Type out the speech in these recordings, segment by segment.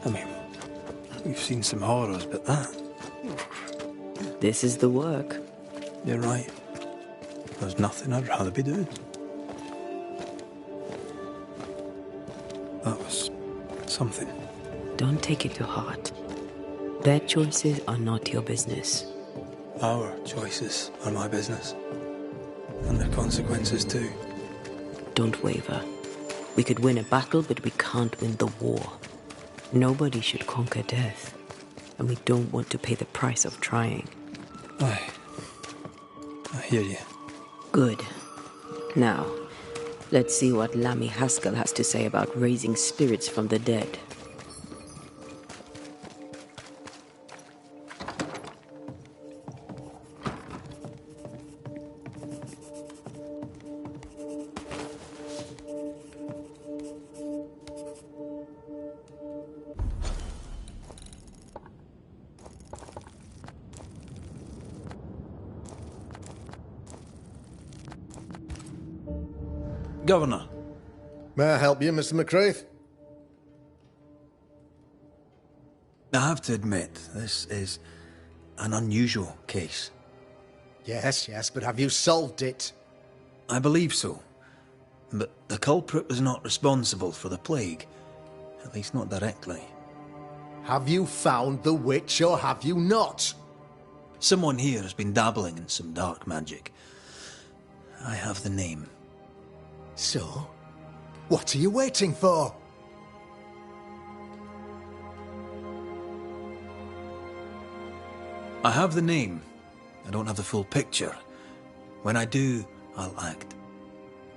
I mean, we've seen some horrors, but that... This is the work. You're right. There's nothing I'd rather be doing. That was something. Don't take it to heart. Their choices are not your business. Our choices are my business. And their consequences too. Don't waver. We could win a battle, but we can't win the war. Nobody should conquer death. And we don't want to pay the price of trying. I hear you. Good. Now, let's see what Lammy Haskell has to say about raising spirits from the dead. Governor. May I help you, Mr. McRaith? I have to admit, this is an unusual case. Yes, but have you solved it? I believe so. But the culprit was not responsible for the plague. At least not directly. Have you found the witch or have you not? Someone here has been dabbling in some dark magic. I have the name. So, what are you waiting for? I have the name. I don't have the full picture. When I do, I'll act.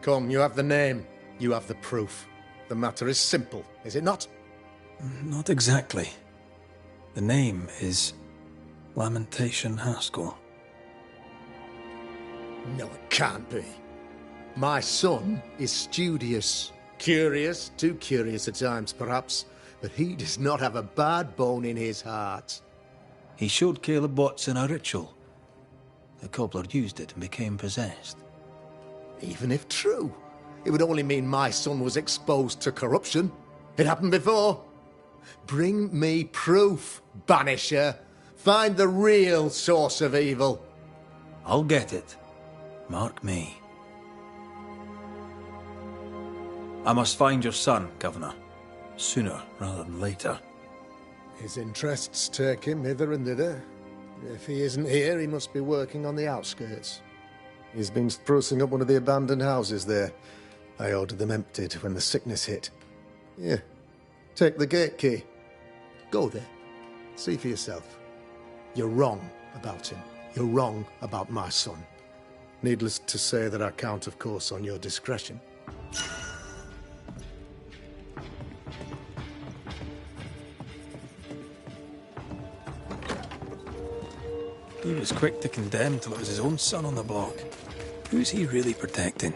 Come, you have the name. You have the proof. The matter is simple, is it not? Not exactly. The name is Lamentation Haskell. No, it can't be. My son is studious. Curious, too curious at times, perhaps. But he does not have a bad bone in his heart. He showed Caleb Watson a ritual. The cobbler used it and became possessed. Even if true, it would only mean my son was exposed to corruption. It happened before. Bring me proof, Banisher. Find the real source of evil. I'll get it. Mark me. I must find your son, Governor. Sooner rather than later. His interests take him hither and thither. If he isn't here, he must be working on the outskirts. He's been sprucing up one of the abandoned houses there. I ordered them emptied when the sickness hit. Here, take the gate key. Go there. See for yourself. You're wrong about him. You're wrong about my son. Needless to say that I count, of course, on your discretion. He was quick to condemn till it was his own son on the block. Who's he really protecting?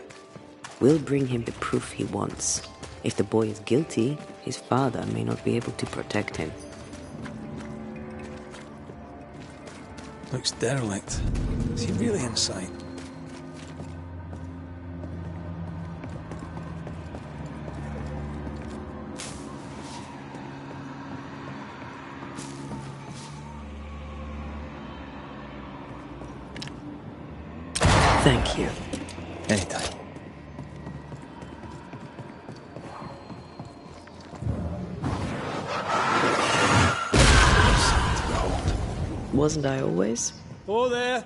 We'll bring him the proof he wants. If the boy is guilty, his father may not be able to protect him. Looks derelict. Is he really inside? Thank you. Anytime. Wasn't I always? Oh, there!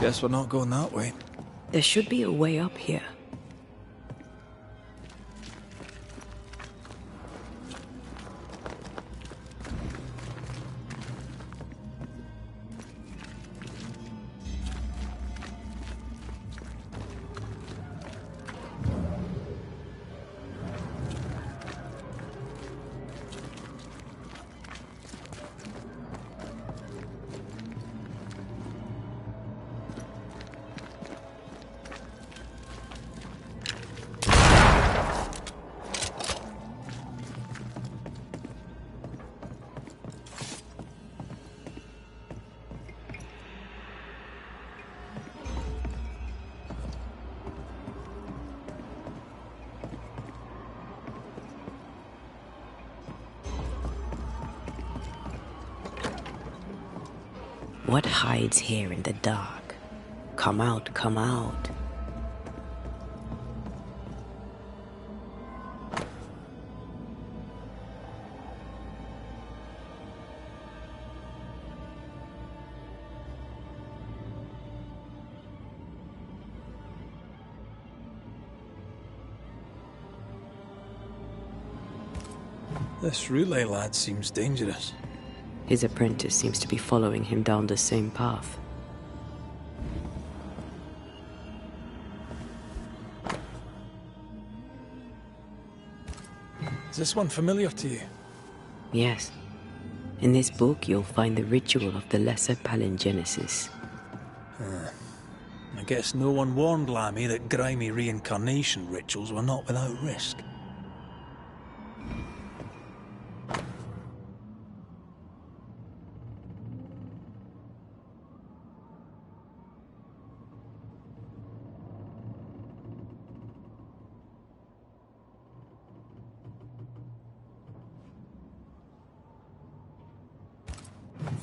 Guess we're not going that way. There should be a way up here. What hides here in the dark? Come out, come out. This relay lad seems dangerous. His apprentice seems to be following him down the same path. Is this one familiar to you? Yes. In this book, you'll find the ritual of the Lesser Palingenesis. I guess no one warned Lammy that grimy reincarnation rituals were not without risk.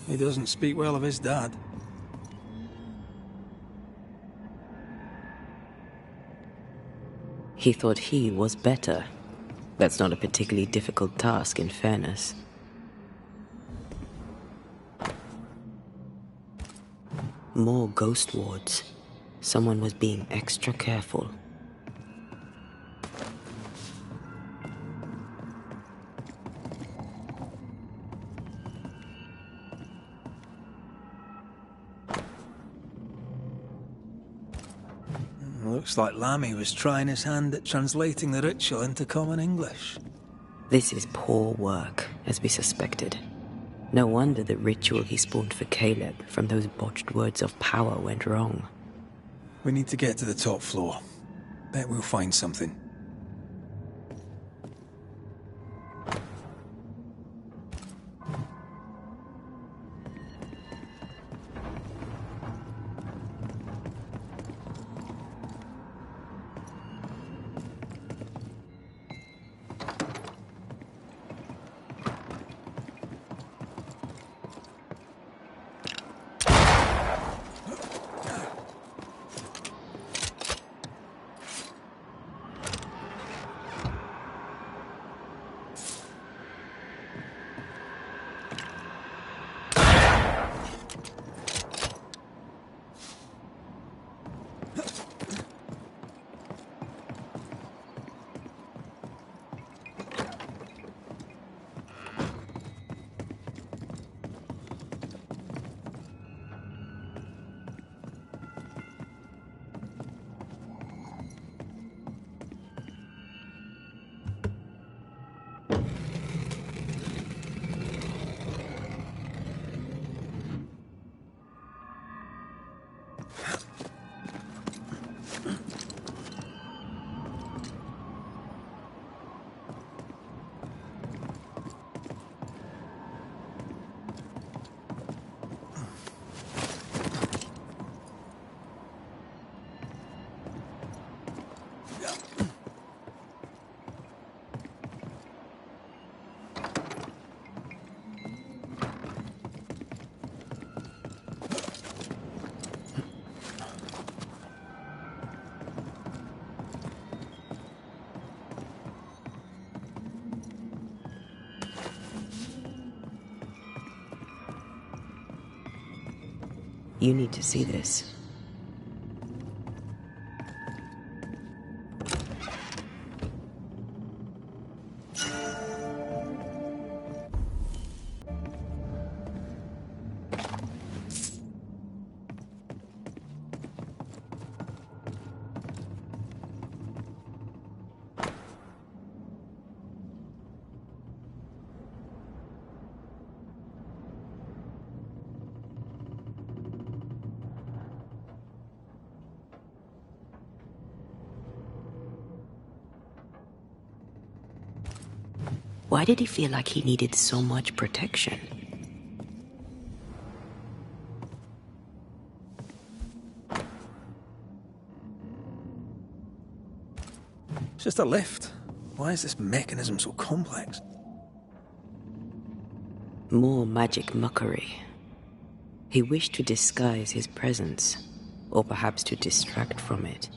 He doesn't speak well of his dad. He thought he was better. That's not a particularly difficult task, in fairness. More ghost wards. Someone was being extra careful. Looks like Lammy was trying his hand at translating the ritual into common English. This is poor work, as we suspected. No wonder the ritual he spawned for Caleb from those botched words of power went wrong. We need to get to the top floor. Bet we'll find something. You need to see this. Why did he feel like he needed so much protection? It's just a lift. Why is this mechanism so complex? More magic muckery. He wished to disguise his presence, or perhaps to distract from it.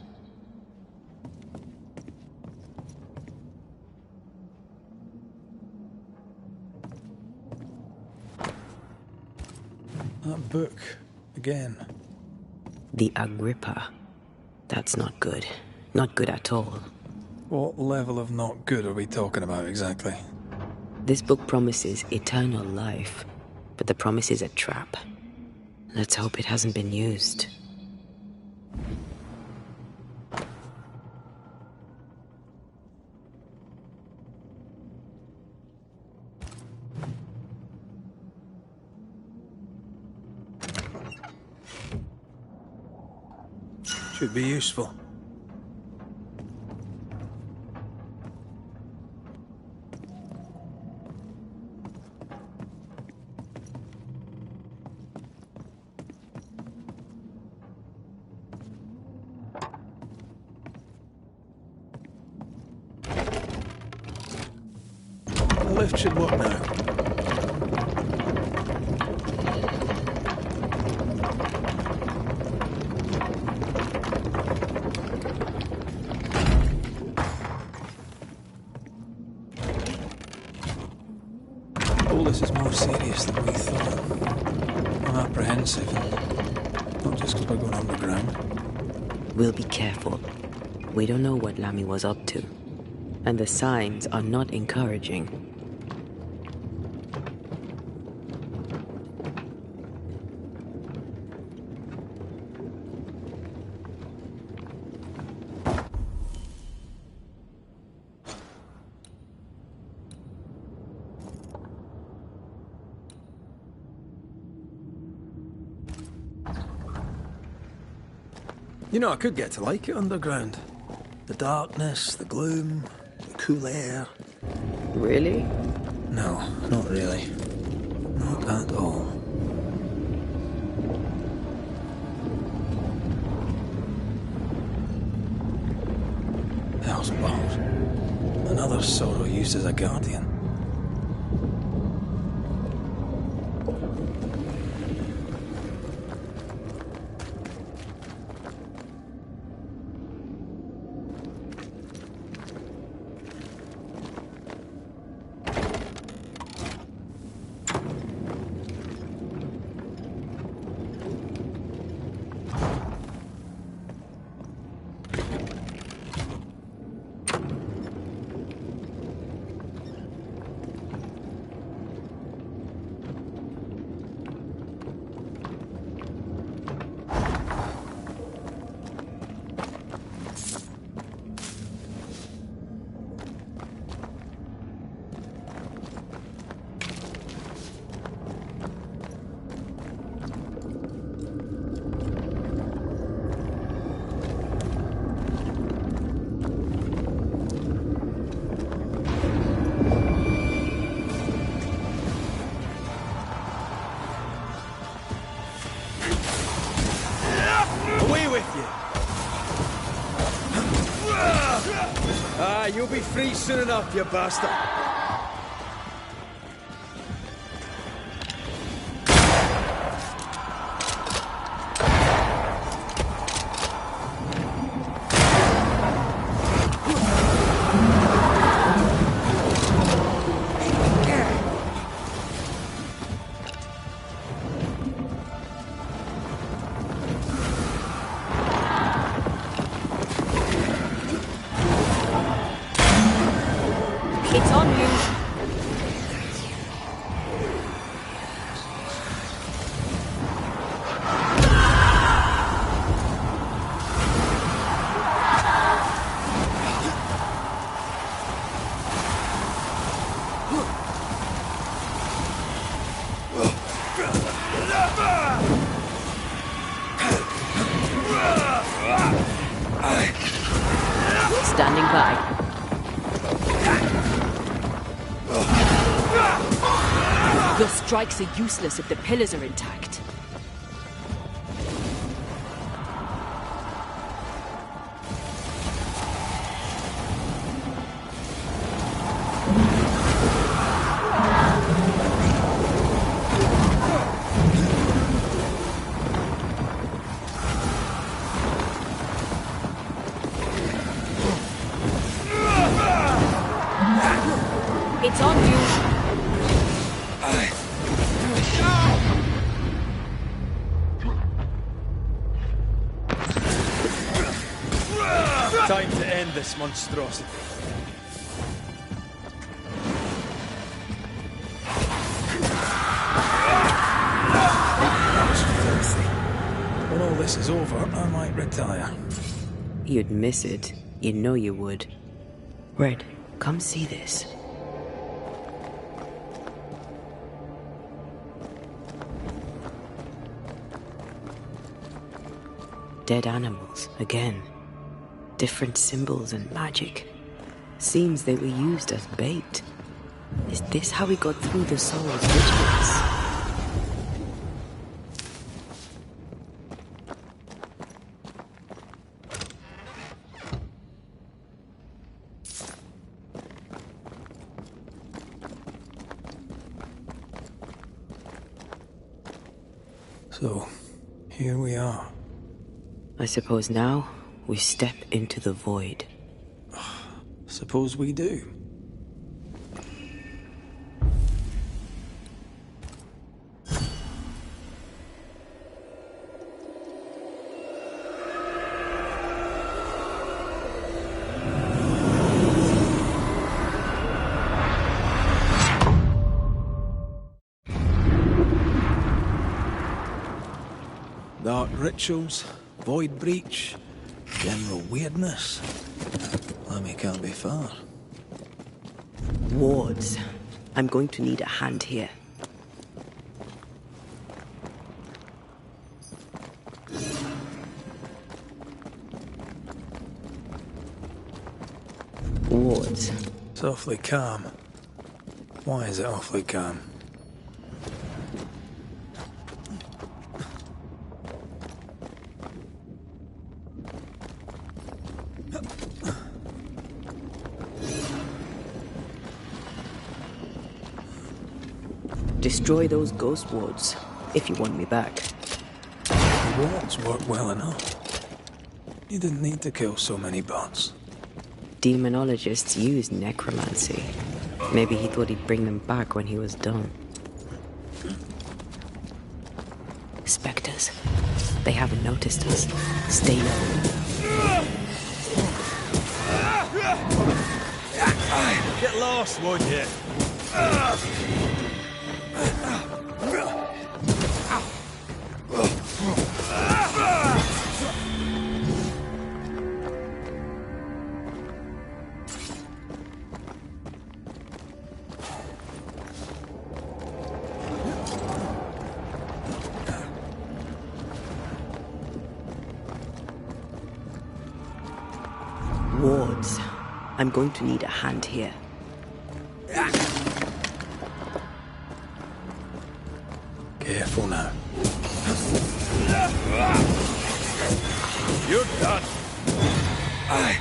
That book, again. The Agrippa. That's not good. Not good at all. What level of not good are we talking about exactly? This book promises eternal life, but the promise is a trap. Let's hope it hasn't been used. Should be useful. The lift should work now. All this is more serious than we thought. I'm apprehensive, not just because we're going underground. We'll be careful. We don't know what Lammy was up to, and the signs are not encouraging. You know, I could get to like it underground. The darkness, the gloom, the cool air. Really? No, not really. Not at all. Hellsbound. Another sorrow used as a guardian. You'll be free soon enough, you bastard. It's on you. Standing by. Your strikes are useless if the pillars are intact. end this monstrosity. That was filthy. When all this is over, I might retire. You'd miss it. You know you would. Red, come see this. Dead animals, again. Different symbols and magic. Seems they were used as bait. Is this how we got through the Saul's vigilance? So, here we are. I suppose now we step into the void. Suppose we do. Dark rituals, void breach, general weirdness. Lemmy can't be far. Wards. I'm going to need a hand here. Wards. It's awfully calm. Why is it awfully calm? Destroy those ghost wards, if you want me back. The wards work well enough. You didn't need to kill so many bots. Demonologists use necromancy. Maybe he thought he'd bring them back when he was done. Spectres. They haven't noticed us. Stay low. Get lost, won't you? Wards. I'm going to need a hand here. Careful now. You're done. Aye.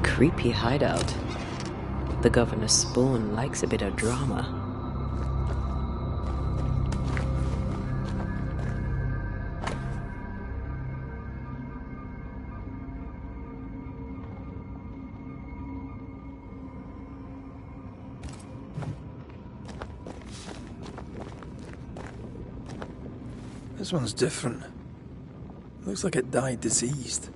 Creepy hideout. The governor's spawn likes a bit of drama. This one's different. Looks like it died diseased.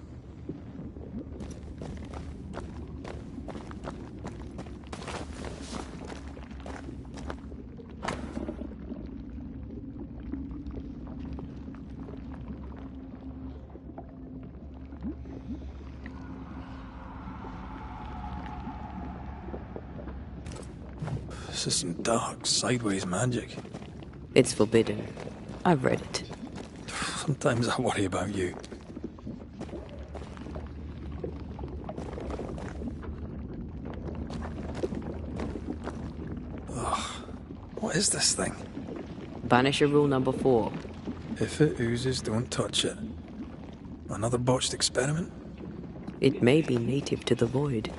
This is some dark, sideways magic. It's forbidden. I've read it. Sometimes I worry about you. Ugh. What is this thing? Banisher rule number 4. If it oozes, don't touch it. Another botched experiment? It may be native to the void.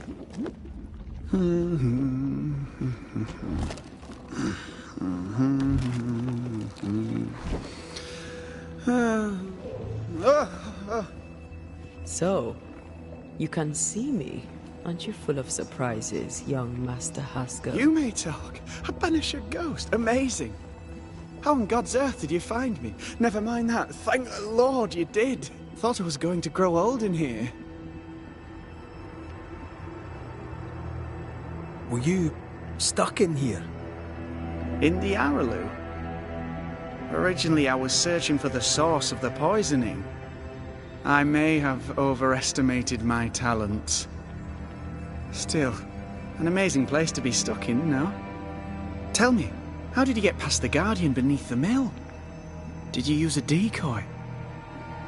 So, you can see me. Aren't you full of surprises, young Master Haskell? You may talk. A Banisher ghost. Amazing. How on God's earth did you find me? Never mind that. Thank the Lord you did. Thought I was going to grow old in here. Were you stuck in here? In the Araloo? Originally, I was searching for the source of the poisoning. I may have overestimated my talents. Still, an amazing place to be stuck in, no? Tell me, how did you get past the Guardian beneath the mill? Did you use a decoy?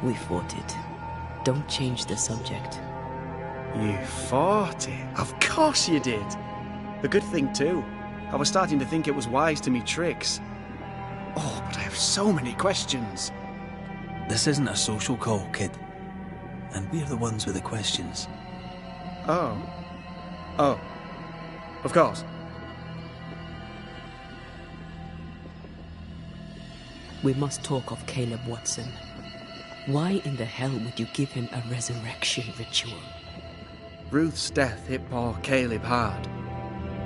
We fought it. Don't change the subject. You fought it? Of course you did! A good thing, too. I was starting to think it was wise to me tricks. Oh, but I have so many questions. This isn't a social call, kid. And we're the ones with the questions. Oh. Oh. Of course. We must talk of Caleb Watson. Why in the hell would you give him a resurrection ritual? Ruth's death hit poor Caleb hard.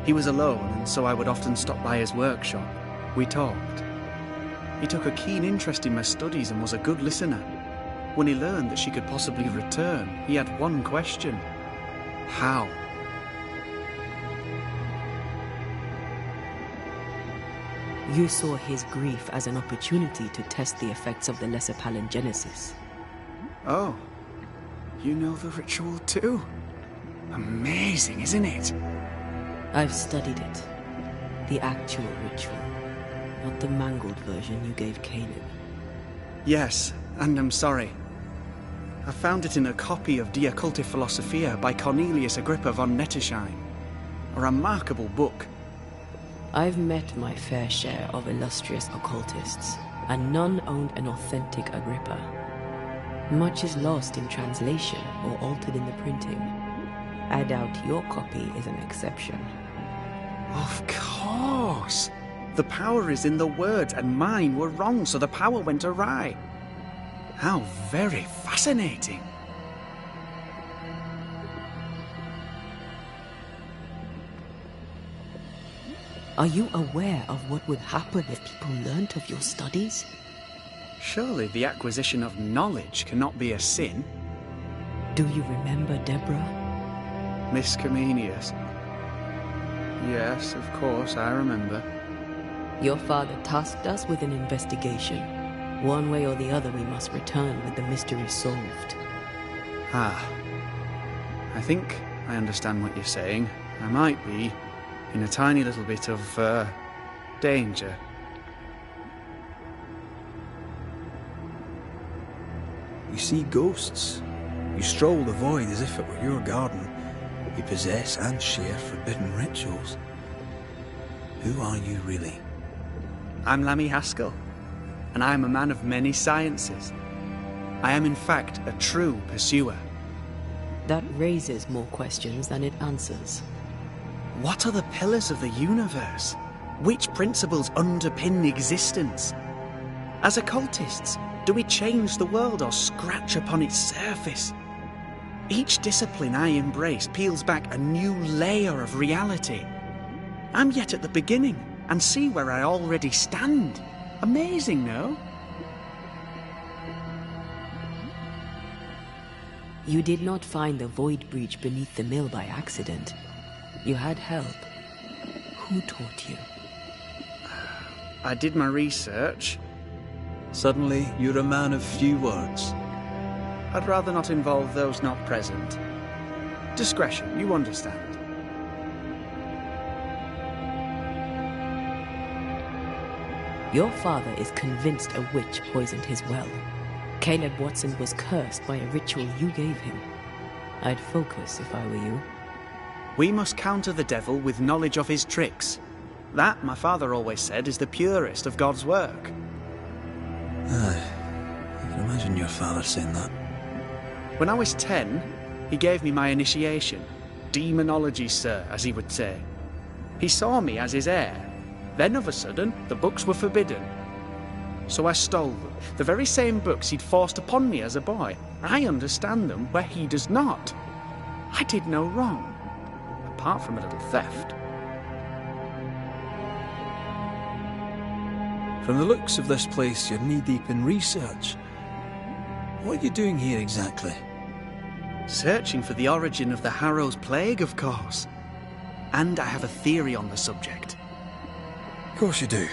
He was alone, and so I would often stop by his workshop. We talked. He took a keen interest in my studies and was a good listener. When he learned that she could possibly return, he had one question. How? You saw his grief as an opportunity to test the effects of the lesser palingenesis. Oh. You know the ritual too? Amazing, isn't it? I've studied it. The actual ritual. Not the mangled version you gave Caleb. Yes, and I'm sorry. I found it in a copy of De Occulti Philosophia by Cornelius Agrippa von Nettesheim. A remarkable book. I've met my fair share of illustrious occultists, and none owned an authentic Agrippa. Much is lost in translation or altered in the printing. I doubt your copy is an exception. Of course! The power is in the words, and mine were wrong, so the power went awry. How very fascinating. Are you aware of what would happen if people learnt of your studies? Surely the acquisition of knowledge cannot be a sin. Do you remember Deborah? Miss Comenius. Yes, of course, I remember. Your father tasked us with an investigation. One way or the other, we must return with the mystery solved. Ah. I think I understand what you're saying. I might be in a tiny little bit of, danger. You see ghosts. You stroll the void as if it were your garden. You possess and share forbidden rituals. Who are you really? I'm Lammy Haskell, and I am a man of many sciences. I am in fact a true pursuer. That raises more questions than it answers. What are the pillars of the universe? Which principles underpin existence? As occultists, do we change the world or scratch upon its surface? Each discipline I embrace peels back a new layer of reality. I'm yet at the beginning, and see where I already stand. Amazing, no? You did not find the void breach beneath the mill by accident. You had help. Who taught you? I did my research. Suddenly, you're a man of few words. I'd rather not involve those not present. Discretion, you understand. Your father is convinced a witch poisoned his well. Caleb Watson was cursed by a ritual you gave him. I'd focus if I were you. We must counter the devil with knowledge of his tricks. That, my father always said, is the purest of God's work. Aye, I can imagine your father saying that. When I was 10, he gave me my initiation. Demonology, sir, as he would say. He saw me as his heir. Then, of a sudden, the books were forbidden. So I stole them. The very same books he'd forced upon me as a boy. I understand them where he does not. I did no wrong, apart from a little theft. From the looks of this place, you're knee-deep in research. What are you doing here exactly? Searching for the origin of the Harrow's plague, of course. And I have a theory on the subject. Of course you do.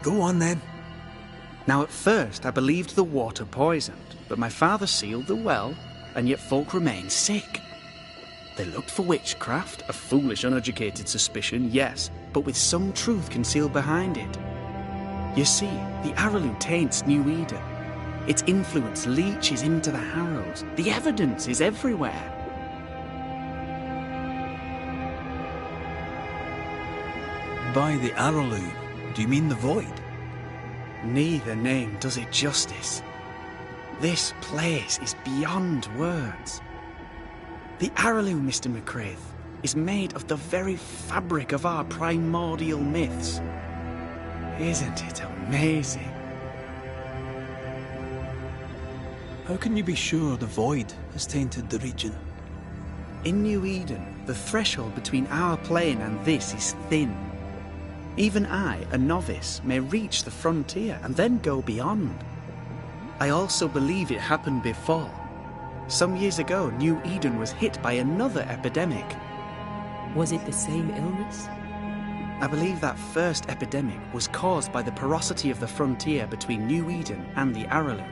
Go on then. Now, at first, I believed the water poisoned, but my father sealed the well, and yet folk remained sick. They looked for witchcraft, a foolish, uneducated suspicion, yes, but with some truth concealed behind it. You see, the Arrowloo taints New Eden. Its influence leaches into the Harrows. The evidence is everywhere. By the Arrowloo, do you mean the void? Neither name does it justice. This place is beyond words. The Arrowloo, Mr. McCraith, is made of the very fabric of our primordial myths. Isn't it amazing? How can you be sure the void has tainted the region? In New Eden, the threshold between our plane and this is thin. Even I, a novice, may reach the frontier and then go beyond. I also believe it happened before. Some years ago, New Eden was hit by another epidemic. Was it the same illness? I believe that first epidemic was caused by the porosity of the frontier between New Eden and the Arrowloo.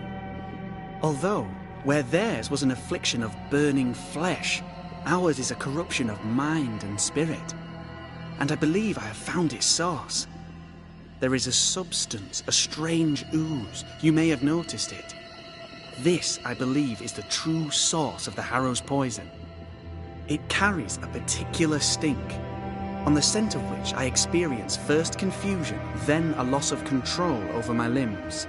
Although, where theirs was an affliction of burning flesh, ours is a corruption of mind and spirit. And I believe I have found its source. There is a substance, a strange ooze. You may have noticed it. This, I believe, is the true source of the Harrow's poison. It carries a particular stink, on the scent of which I experience first confusion, then a loss of control over my limbs.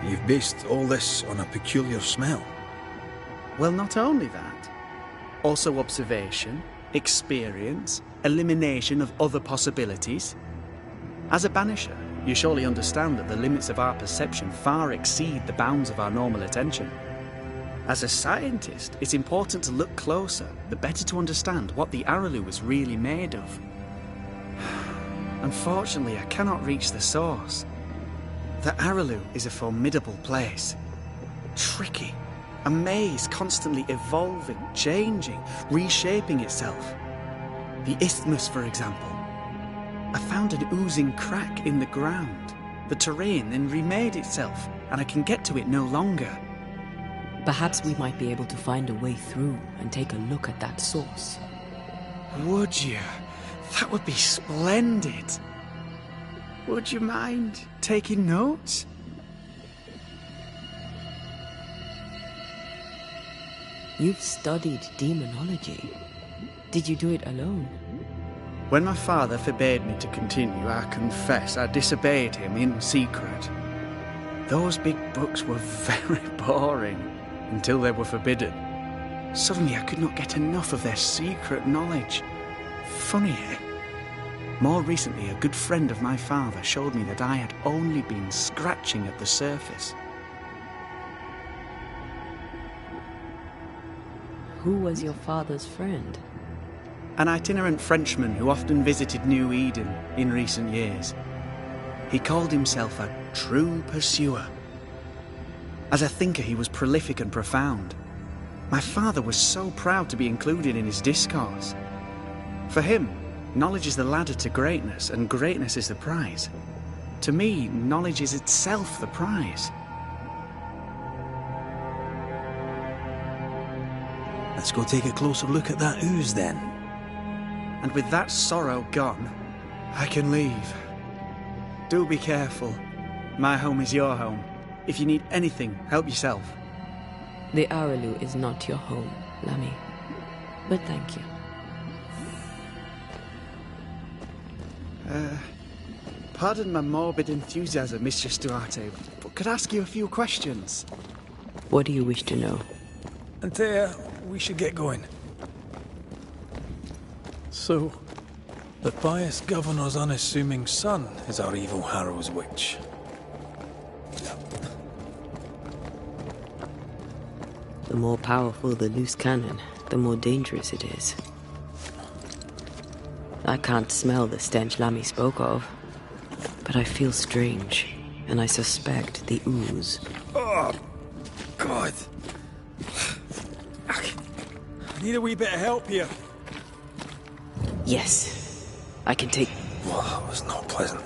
You've based all this on a peculiar smell. Well, not only that. Also observation, experience, elimination of other possibilities. As a banisher, you surely understand that the limits of our perception far exceed the bounds of our normal attention. As a scientist, it's important to look closer, the better to understand what the Arrowloo is really made of. Unfortunately, I cannot reach the source. The Arrowloo is a formidable place. Tricky. A maze constantly evolving, changing, reshaping itself. The isthmus, for example. I found an oozing crack in the ground. The terrain then remade itself, and I can get to it no longer. Perhaps we might be able to find a way through and take a look at that source. Would you? That would be splendid. Would you mind taking notes? You've studied demonology. Did you do it alone? When my father forbade me to continue, I confess I disobeyed him in secret. Those big books were very boring until they were forbidden. Suddenly I could not get enough of their secret knowledge. Funny, eh? More recently, a good friend of my father showed me that I had only been scratching at the surface. Who was your father's friend? An itinerant Frenchman who often visited New Eden in recent years. He called himself a true pursuer. As a thinker, he was prolific and profound. My father was so proud to be included in his discourse. For him, knowledge is the ladder to greatness, and greatness is the prize. To me, knowledge is itself the prize. Let's go take a closer look at that ooze then. And with that sorrow gone, I can leave. Do be careful. My home is your home. If you need anything, help yourself. The Araloo is not your home, Lammy. But thank you. Pardon my morbid enthusiasm, Mistress Duarte, but could I ask you a few questions? What do you wish to know? Antea, we should get going. So, the pious governor's unassuming son is our evil Harrow's witch. The more powerful the loose cannon, the more dangerous it is. I can't smell the stench Lammy spoke of, but I feel strange, and I suspect the ooze. Oh, God. I need a wee bit of help here. Yes, I can take... Well, that was not pleasant.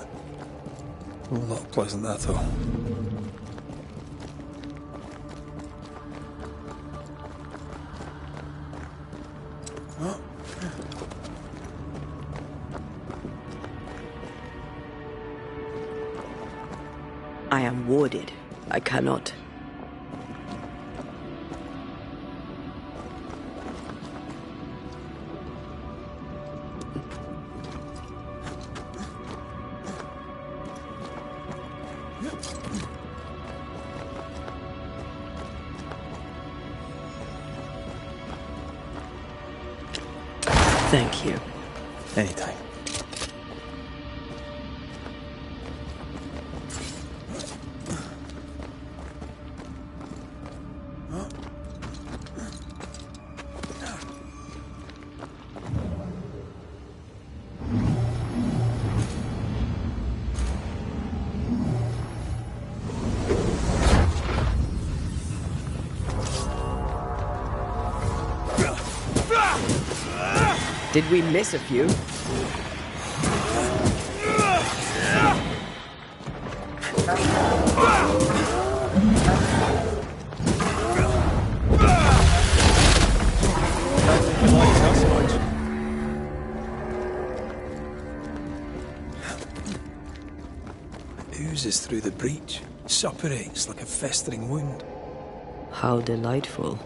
Well, not pleasant at all. Oh. I am warded. I cannot. Thank you. Anytime. Did we miss a few? Oozes through the breach, suppurates like a festering wound. How delightful.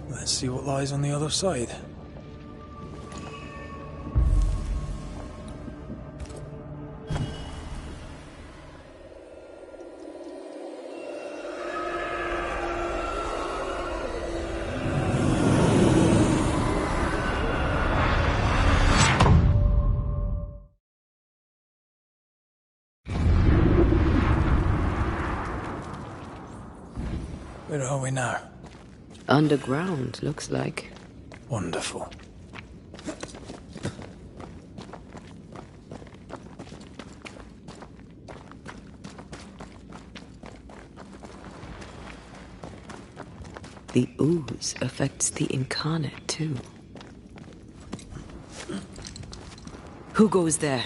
Let's see what lies on the other side. Where are we now? Underground, looks like. Wonderful. The ooze affects the incarnate, too. Who goes there?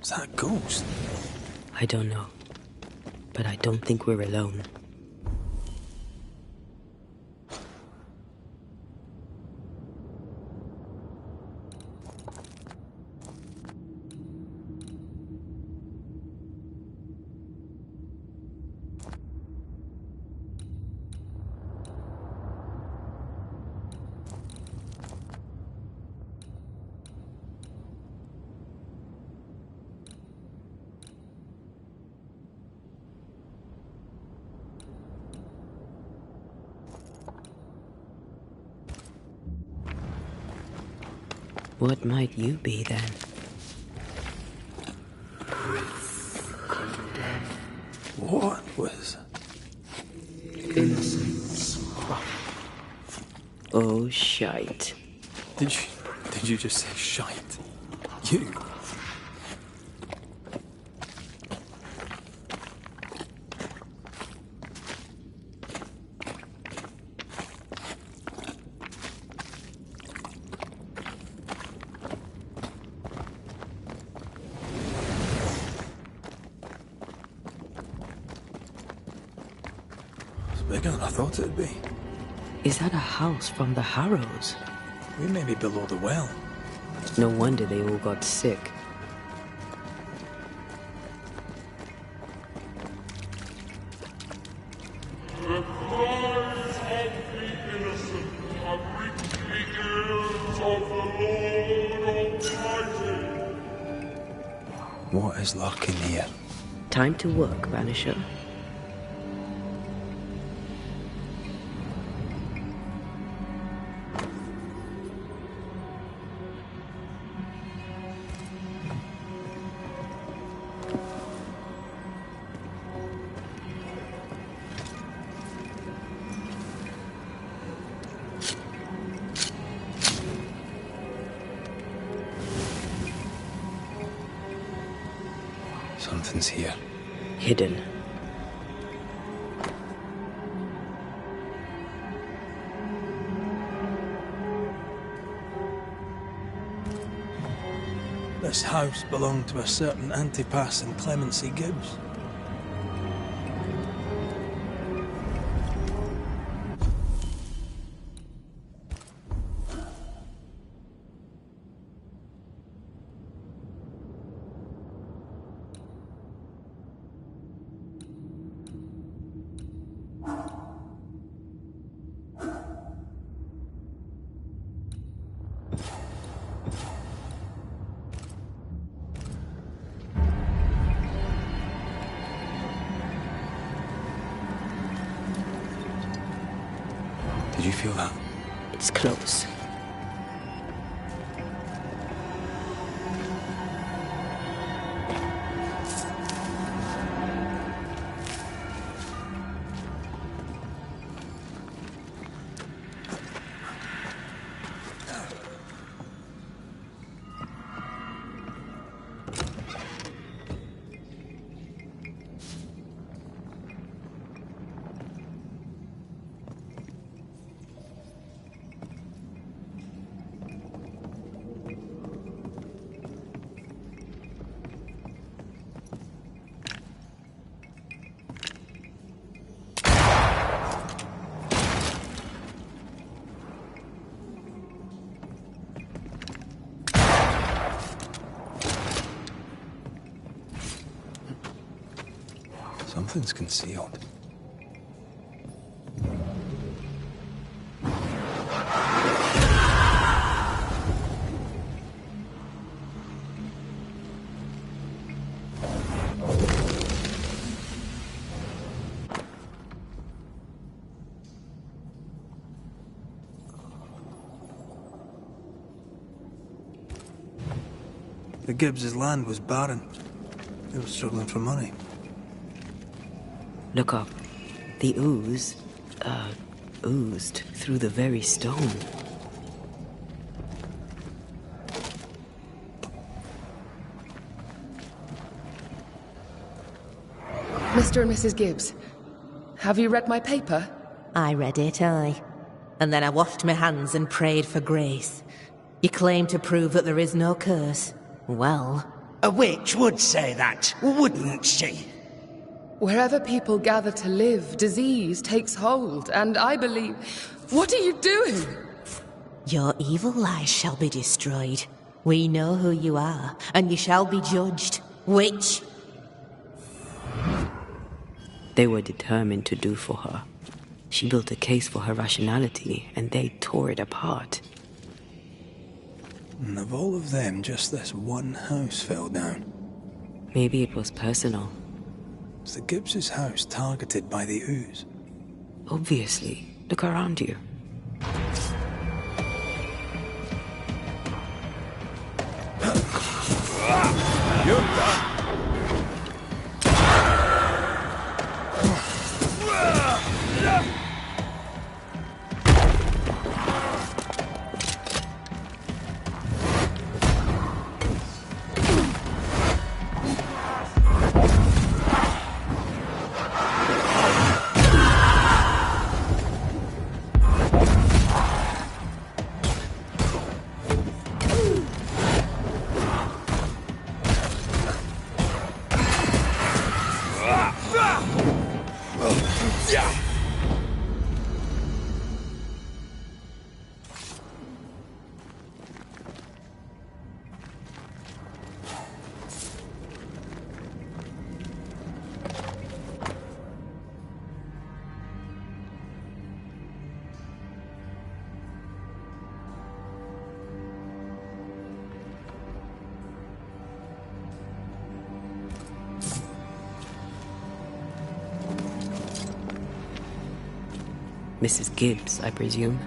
Is that a ghost? I don't know. But I don't think we're alone. What might you be, then? What was... Innocence. Oh, shite. Did you just say shite? You? Bigger than I thought it'd be. Is that a house from the Harrows? We may be below the well. No wonder they all got sick. The cries of the innocent have reached the ears of the Lord Almighty. What is lurking here? Time to work, Banisher. Something's here. Hidden. This house belonged to a certain Antipas and Clemency Gibbs. Did you feel that? It's close. Something's concealed. The Gibbs' land was barren. They were struggling for money. Look up. The ooze, oozed through the very stone. Mr. and Mrs. Gibbs, have you read my paper? I read it, aye. And then I washed my hands and prayed for grace. You claim to prove that there is no curse. Well... A witch would say that, wouldn't she? Wherever people gather to live, disease takes hold, and I believe... What are you doing? Your evil lies shall be destroyed. We know who you are, and you shall be judged. Witch! They were determined to do for her. She built a case for her rationality, and they tore it apart. And of all of them, just this one house fell down. Maybe it was personal. Was the Gibbs' house targeted by the ooze? Obviously. Look around you. You're done. Mrs. Gibbs, I presume.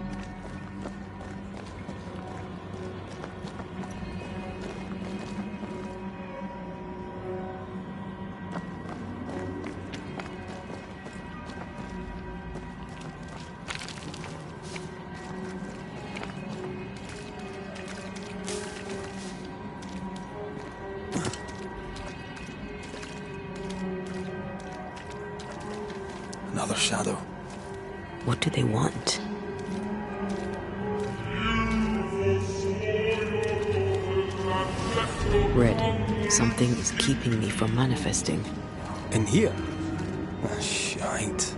Another shadow. What do they want? Red, something is keeping me from manifesting. In here? Ah, shite.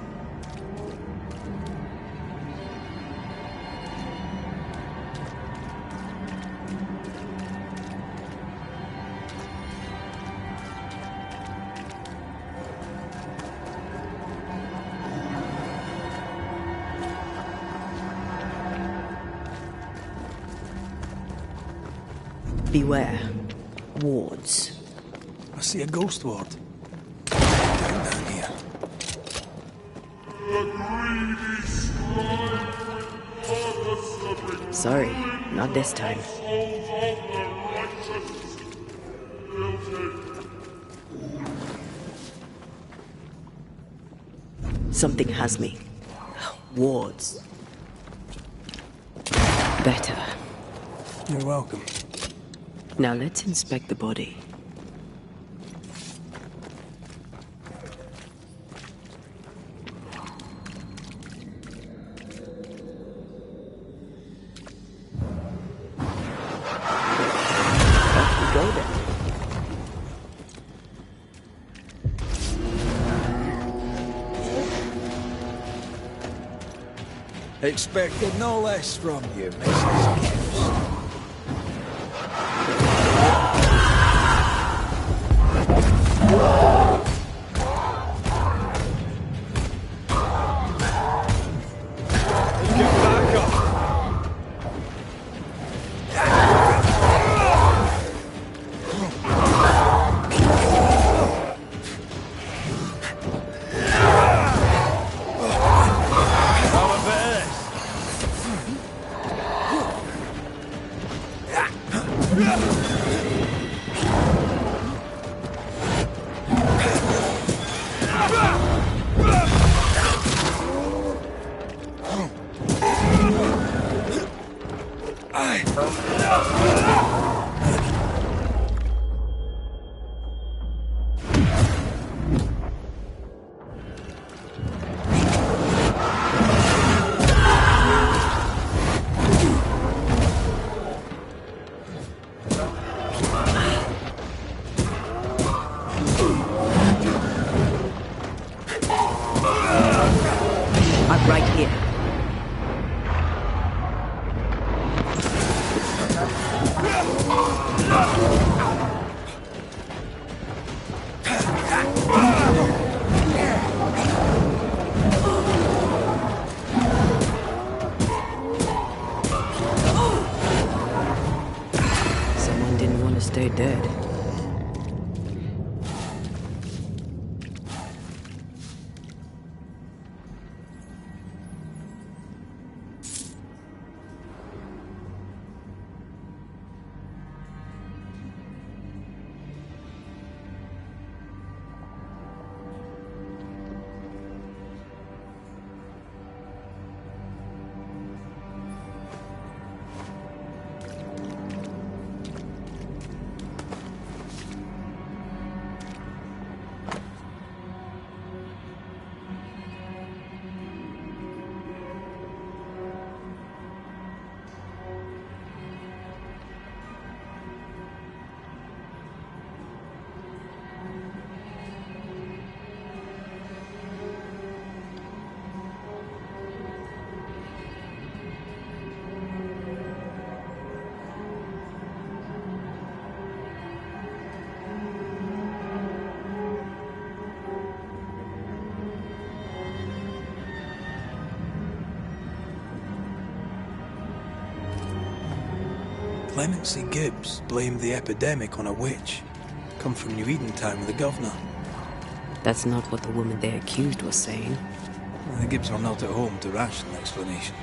Beware. Wards. I see a ghost ward. Down here. Sorry, not this time. Something has me. Wards. Better. You're welcome. Now let's inspect the body. Off we go then. Expected no less from you, Mrs. Gibbs. Right here. Someone didn't want to stay dead. Clemency Gibbs blamed the epidemic on a witch. Come from New Eden Town with the governor. That's not what the woman they accused was saying. The Gibbs are not at home to ration explanations.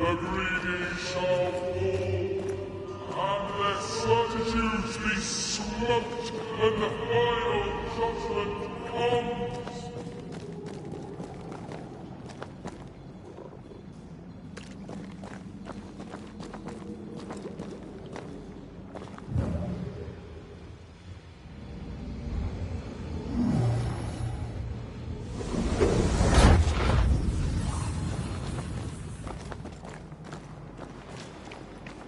The greedy shall fall, and their certitudes be smoked when the final judgment comes.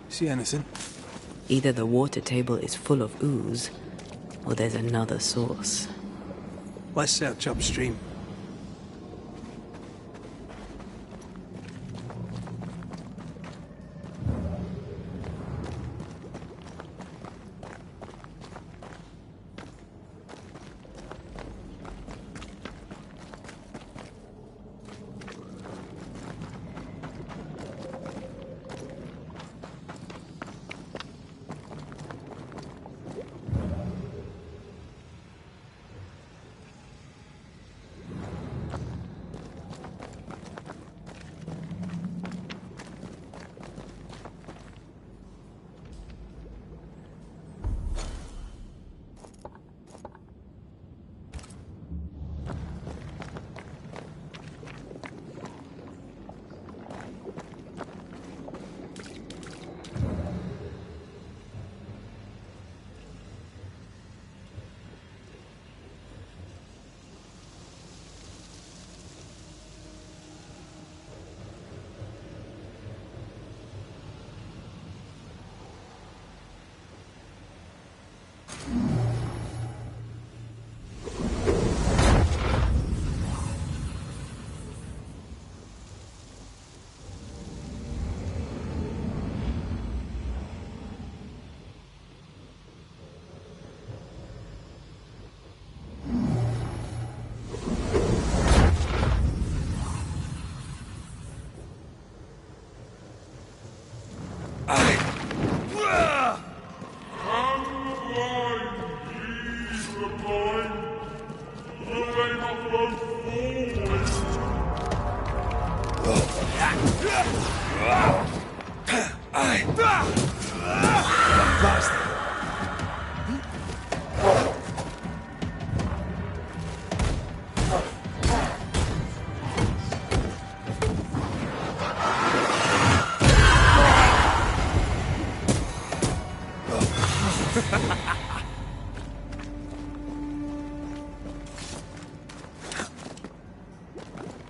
See anything? Either the water table is full of ooze, or there's another source. Let's search upstream.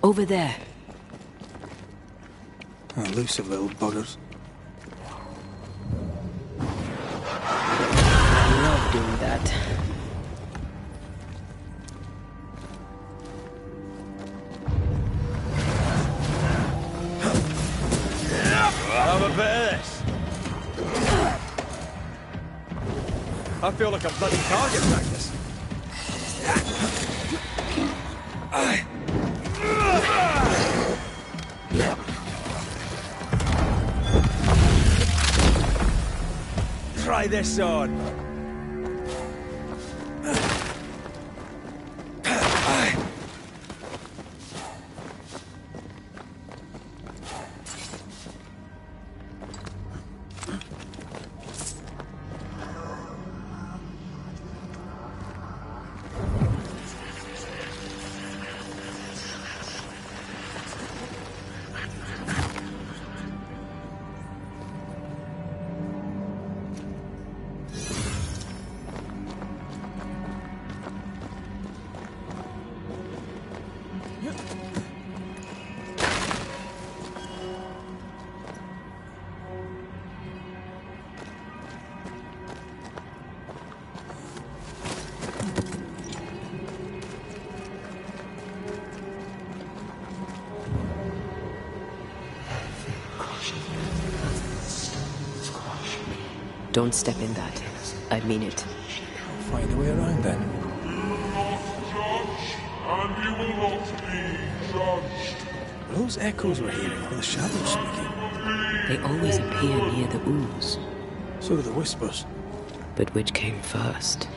Over there. Elusive little buggers. I love doing that. Have a bit of this. I feel like a bloody target practice. Try this on. Don't step in that. I mean it. find a way around then. Do not judge, and you will not be judged. Those echoes we're hearing are the shadows speaking. They always appear near the ooze. So do the whispers. But which came first?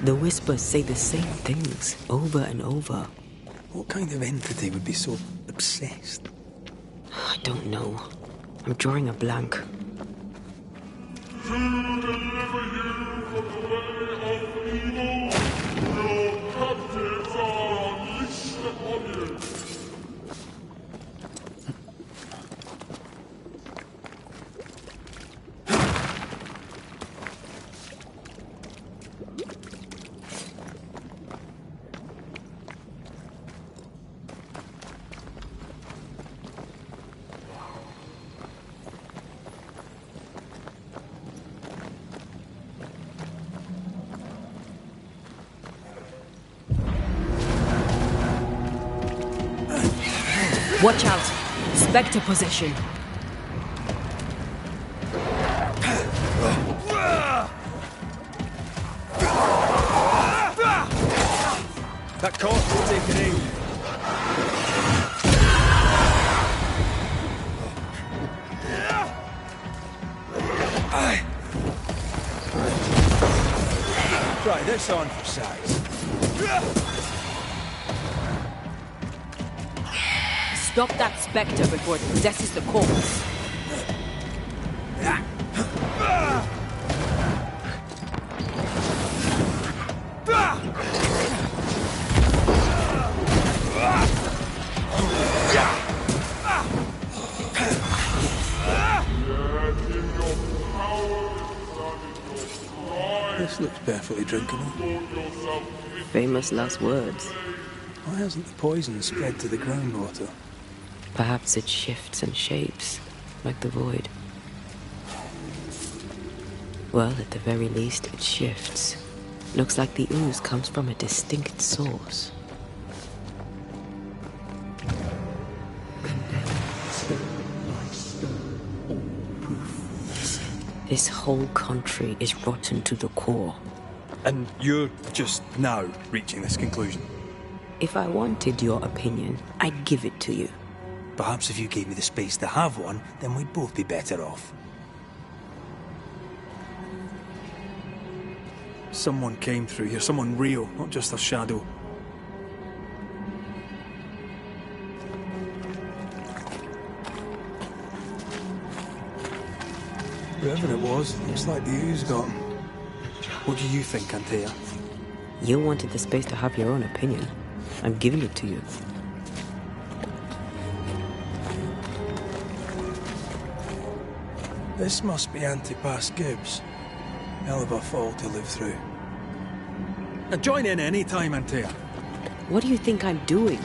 The whispers say the same things over and over. What kind of entity would be so obsessed? I don't know. I'm drawing a blank. To deliver you from the way of evil, your captives are unleashed upon you. Watch out! Spectre possession! That corpse will take an aim. Try this on for size. Stop that spectre before it possesses the corpse. This looks perfectly drinkable. Famous last words. Why hasn't the poison spread to the groundwater? Perhaps it shifts and shapes, like the void. Well, at the very least, it shifts. Looks like the ooze comes from a distinct source. This whole country is rotten to the core. And you're just now reaching this conclusion? If I wanted your opinion, I'd give it to you. Perhaps if you gave me the space to have one, then we'd both be better off. Someone came through here, someone real, not just a shadow. Whoever it was, looks like the ooze got him. What do you think, Antea? You wanted the space to have your own opinion. I'm giving it to you. This must be Antipas Gibbs. Hell of a fall to live through. Join in any time, Antea. What do you think I'm doing?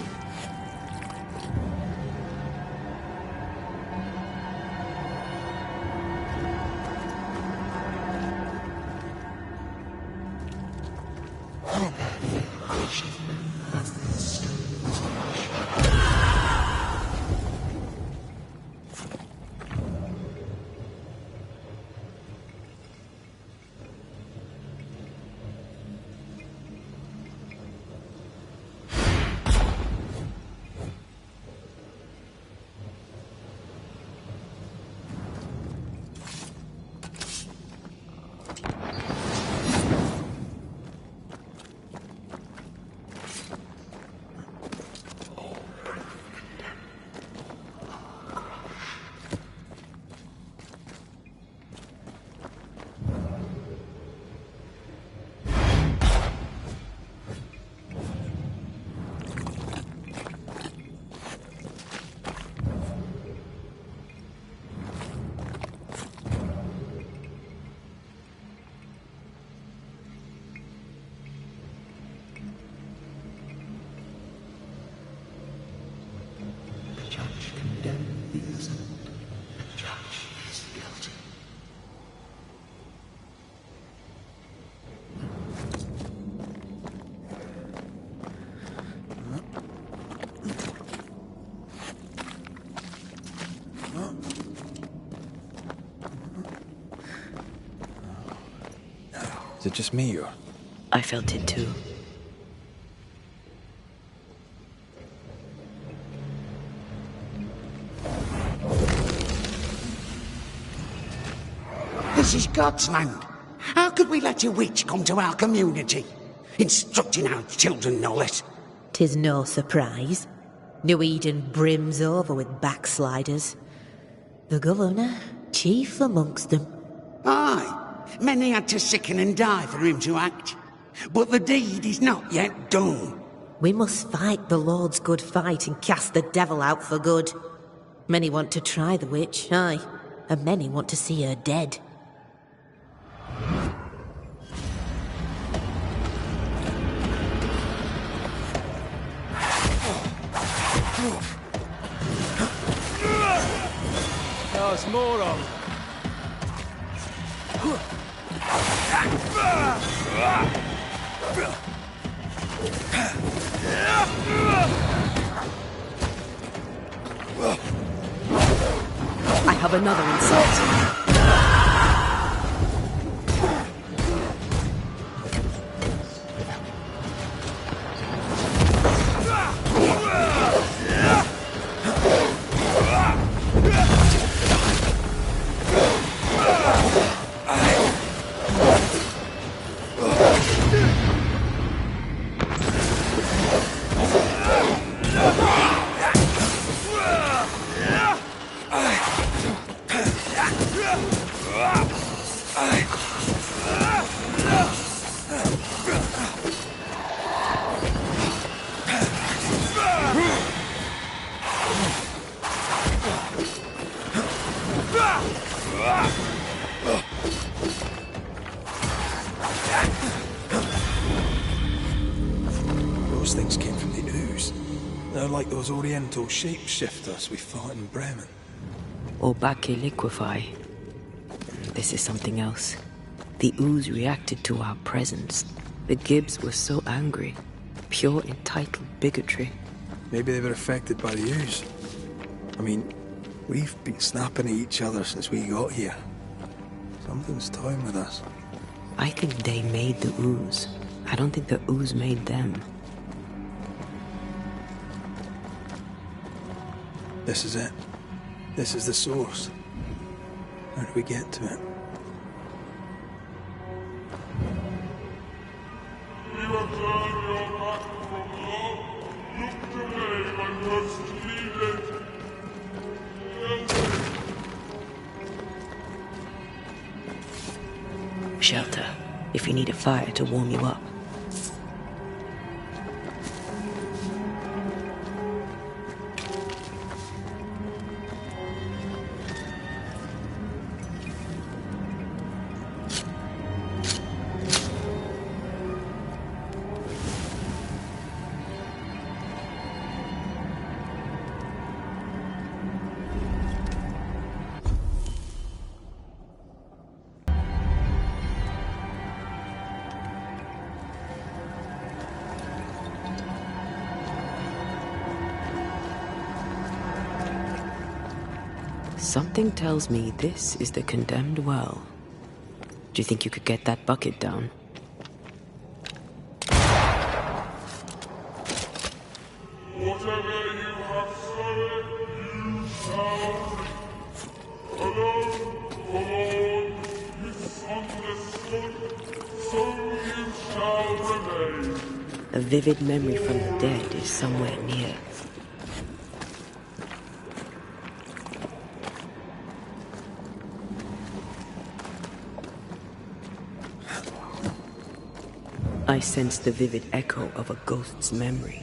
Is it just me, or...? I felt it too. This is God's land. How could we let a witch come to our community? Instructing our children, no less. 'Tis no surprise. New Eden brims over with backsliders. The governor, chief amongst them. Aye, many had to sicken and die for him to act. But the deed is not yet done. We must fight the Lord's good fight and cast the devil out for good. Many want to try the witch, aye, and many want to see her dead. There's more of them. I have another insult. Those things came from the ooze. They're like those oriental shapeshifters we fought in Bremen. Or Bacche liquefy. This is something else. The ooze reacted to our presence. The Gibbs were so angry. Pure entitled bigotry. Maybe they were affected by the ooze. I mean, we've been snapping at each other since we got here. Something's toying with us. I think they made the ooze. I don't think the ooze made them. This is it. This is the source. How do we get to it? You have turned your back from love, looked away when first needed. Shelter, if you need a fire to warm you up. Something tells me this is the condemned well. Do you think you could get that bucket down? Whatever you have sown, you shall reap. Alone, forlorn, misunderstood, so you shall remain. A vivid memory from the dead is somewhere near. I sense the vivid echo of a ghost's memory.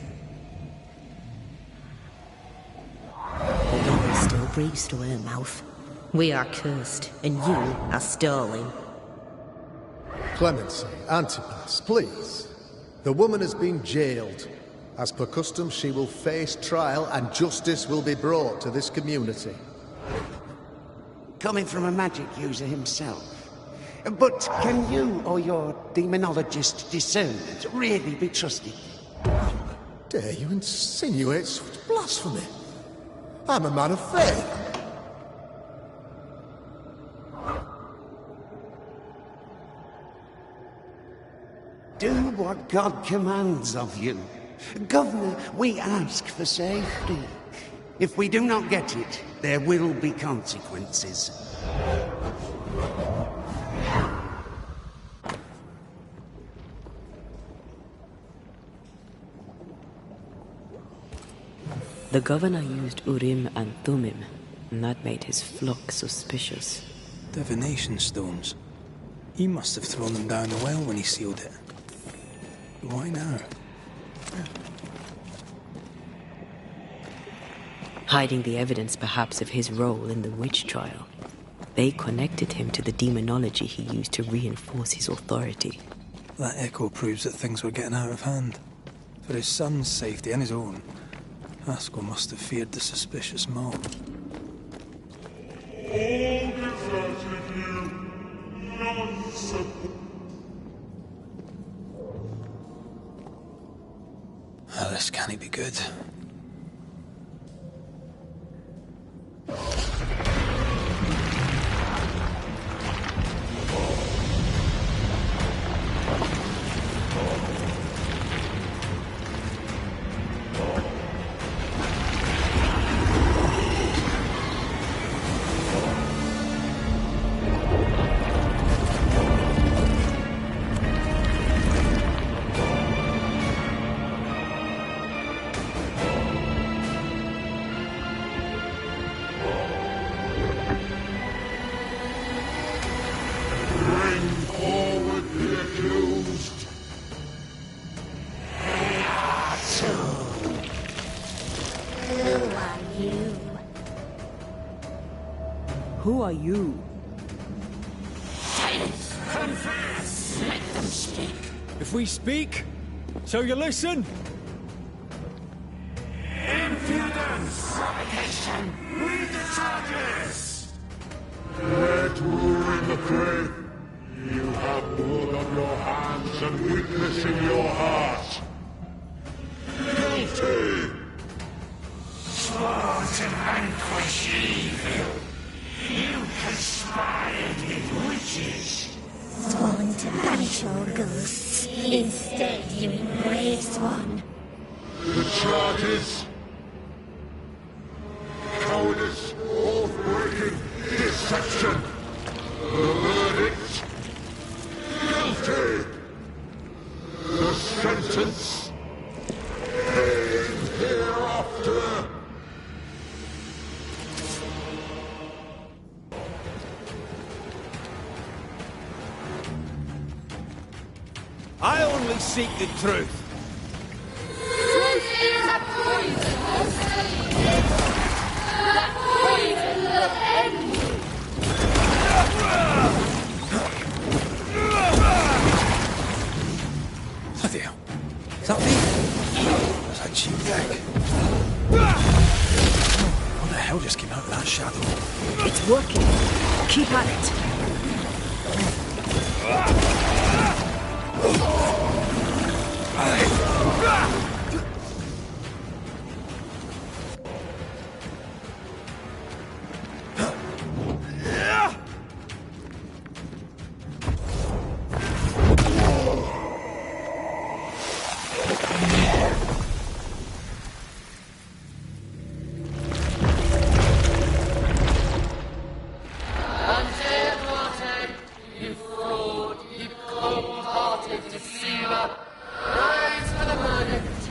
The devil still breathes through her mouth. We are cursed, and you are stolen. Clemency, Antipas, please. The woman has been jailed. As per custom, she will face trial and justice will be brought to this community. Coming from a magic user himself. But can you or your demonologist discernment really be trusted? Dare you insinuate such blasphemy? I'm a man of faith. what God commands of you. Governor, we ask for safety. If we do not get it, there will be consequences. The governor used Urim and Thummim, and that made his flock suspicious. Divination stones. He must have thrown them down the well when he sealed it. Why now? Hiding the evidence perhaps of his role in the witch trial. They connected him to the demonology he used to reinforce his authority. That echo proves that things were getting out of hand. For his son's safety and his own, Haskell must have feared the suspicious mob. All deserted you. None support. Oh, this can't be good. Who are you? Confess! Let them speak! If we speak, shall you listen? Impudence! Provocation! Read the charges! Let ruin the grave. You have blood on your hands and weakness in your heart. Guilty! Sworn to vanquish evil. You conspired with witches. Sworn to banish all ghosts. Instead, you embraced one. The charges: cowardice, oath-breaking, deception. The verdict: guilty. The sentence: pain hereafter. I only seek the truth. Truth is a poison, that poison will end you. Bloody hell. Is that me? That's a cheap deck. What the hell just came out of that shadow? It's working. Keep at it. Antea Duarte, you fraud, you cold-hearted deceiver, rise for the verdict.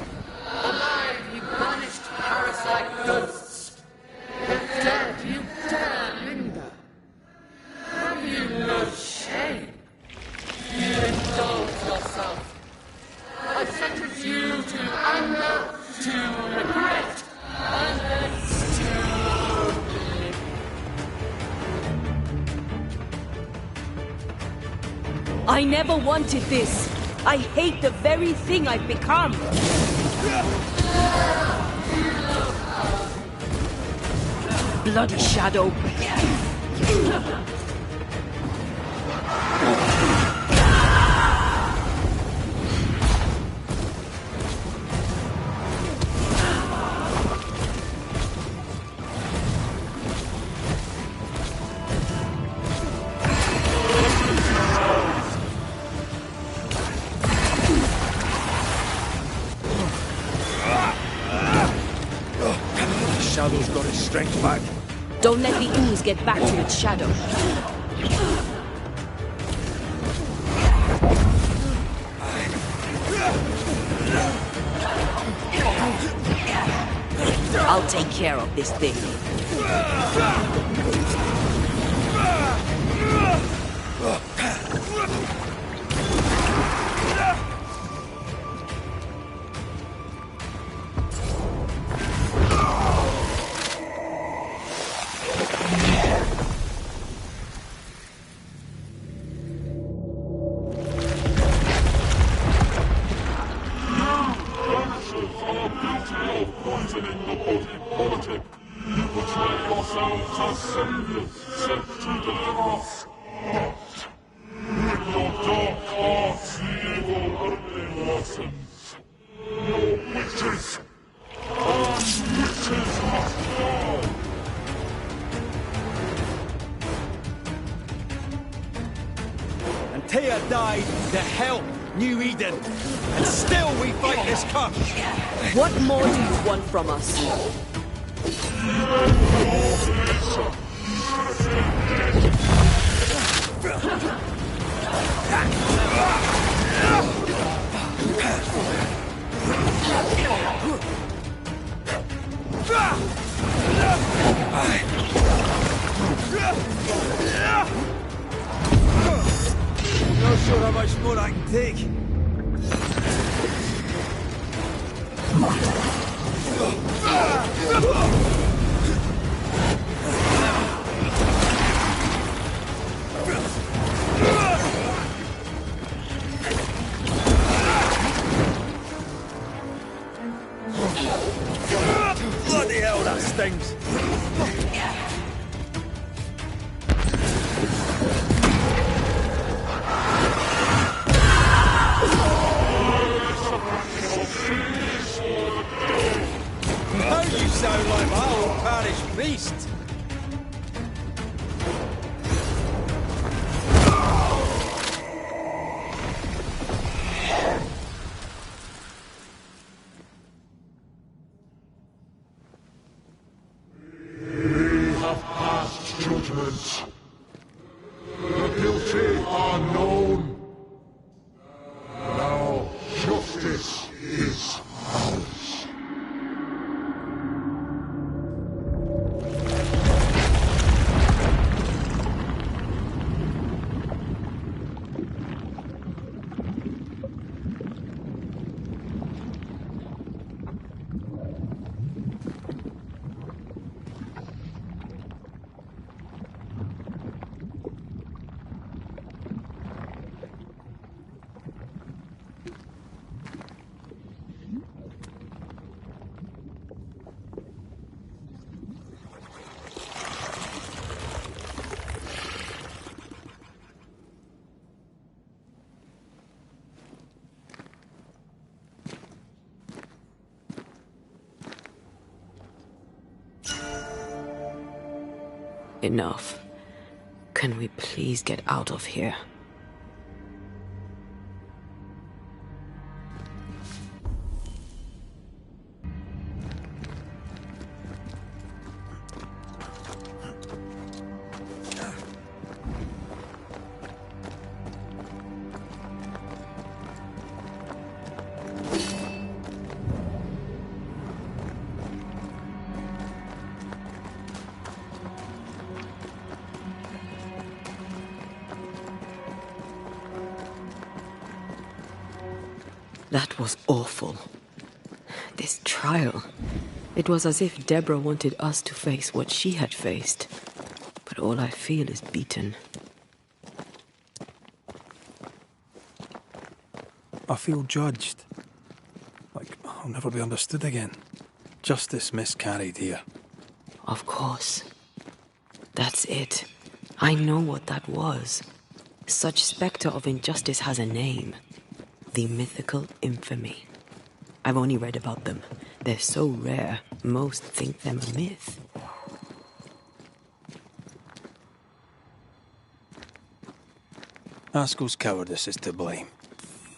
Alive, you banished parasite ghosts. If dead, you dare linger. Have you no shame? You indulge yourself. I sentence you to anger, to regret, and hence to oblivion. I never wanted this. I hate the very thing I've become. Bloody shadow. shadow's got its strength back. Don't let the ooze get back to its shadow. I'll take care of this thing. Antea died to help New Eden, and still we fight this curse. What more do you want from us? Not sure how much more I can take. Bloody hell, that stings. Now you sound like my old parish priest. We have passed judgment. The guilty are known. Now justice is ours. Enough. Can we please get out of here? That was awful. This trial. It was as if Deborah wanted us to face what she had faced. But all I feel is beaten. I feel judged. Like I'll never be understood again. Justice miscarried here. Of course. That's it. I know what that was. Such spectre of injustice has a name. The mythical infamy. I've only read about them. They're so rare, most think them a myth. Askel's cowardice is to blame.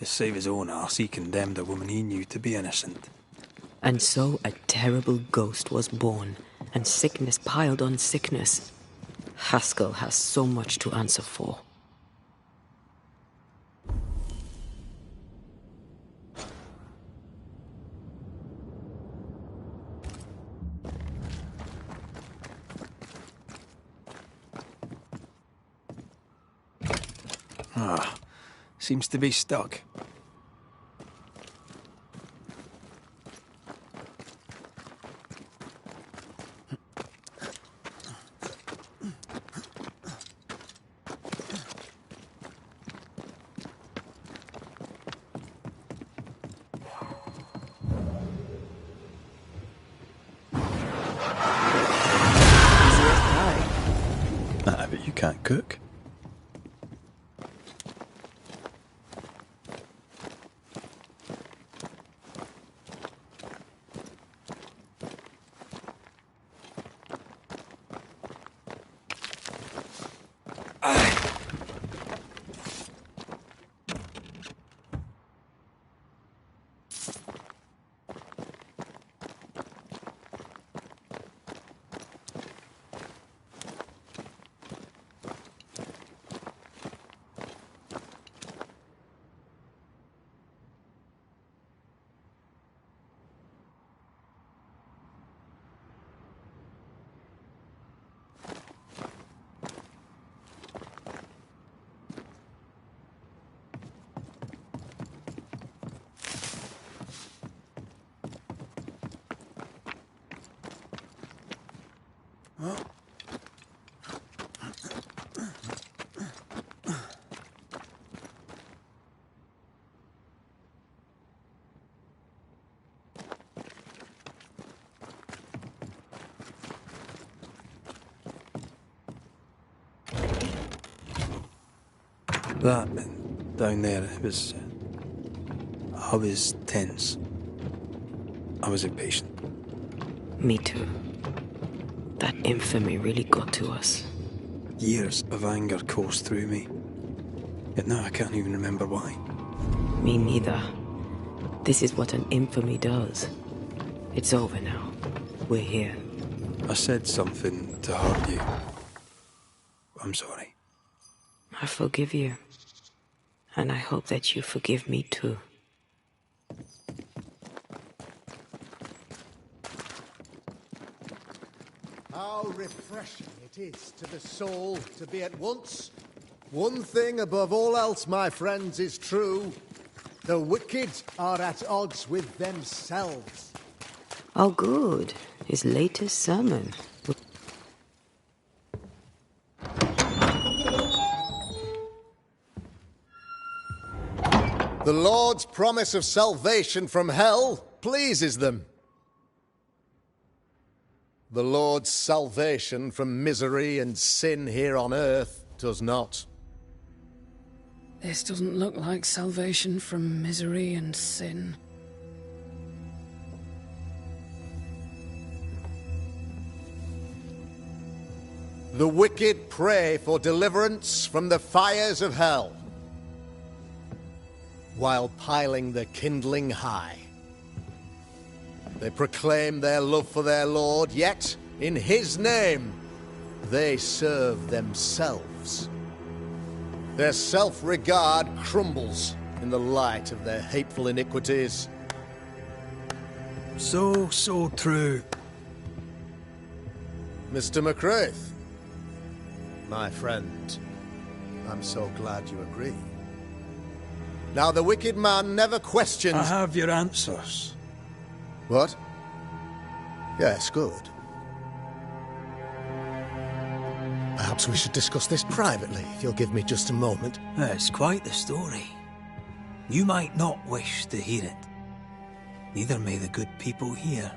To save his own arse, he condemned a woman he knew to be innocent. And so a terrible ghost was born, and sickness piled on sickness. Haskell has so much to answer for. Seems to be stuck. But you can't cook. That down there, it was... I was tense. I was impatient. Me too. That infamy really got to us. Years of anger coursed through me. Yet now I can't even remember why. Me neither. This is what an infamy does. It's over now. We're here. I said something to hurt you. I'm sorry. I forgive you. And I hope that you forgive me too. How refreshing it is to the soul to be at once. One thing above all else, my friends, is true. The wicked are at odds with themselves. Oh, good. His latest sermon. The Lord's promise of salvation from hell pleases them. The Lord's salvation from misery and sin here on earth does not. This doesn't look like salvation from misery and sin. The wicked pray for deliverance from the fires of hell, while piling the kindling high. They proclaim their love for their Lord, yet, in his name, they serve themselves. Their self-regard crumbles in the light of their hateful iniquities. So true. Mr. McRaith, my friend, I'm so glad you agree. Now, the wicked man never questions... I have your answers. What? Yes, good. Perhaps we should discuss this privately, if you'll give me just a moment. It's quite the story. You might not wish to hear it. Neither may the good people here.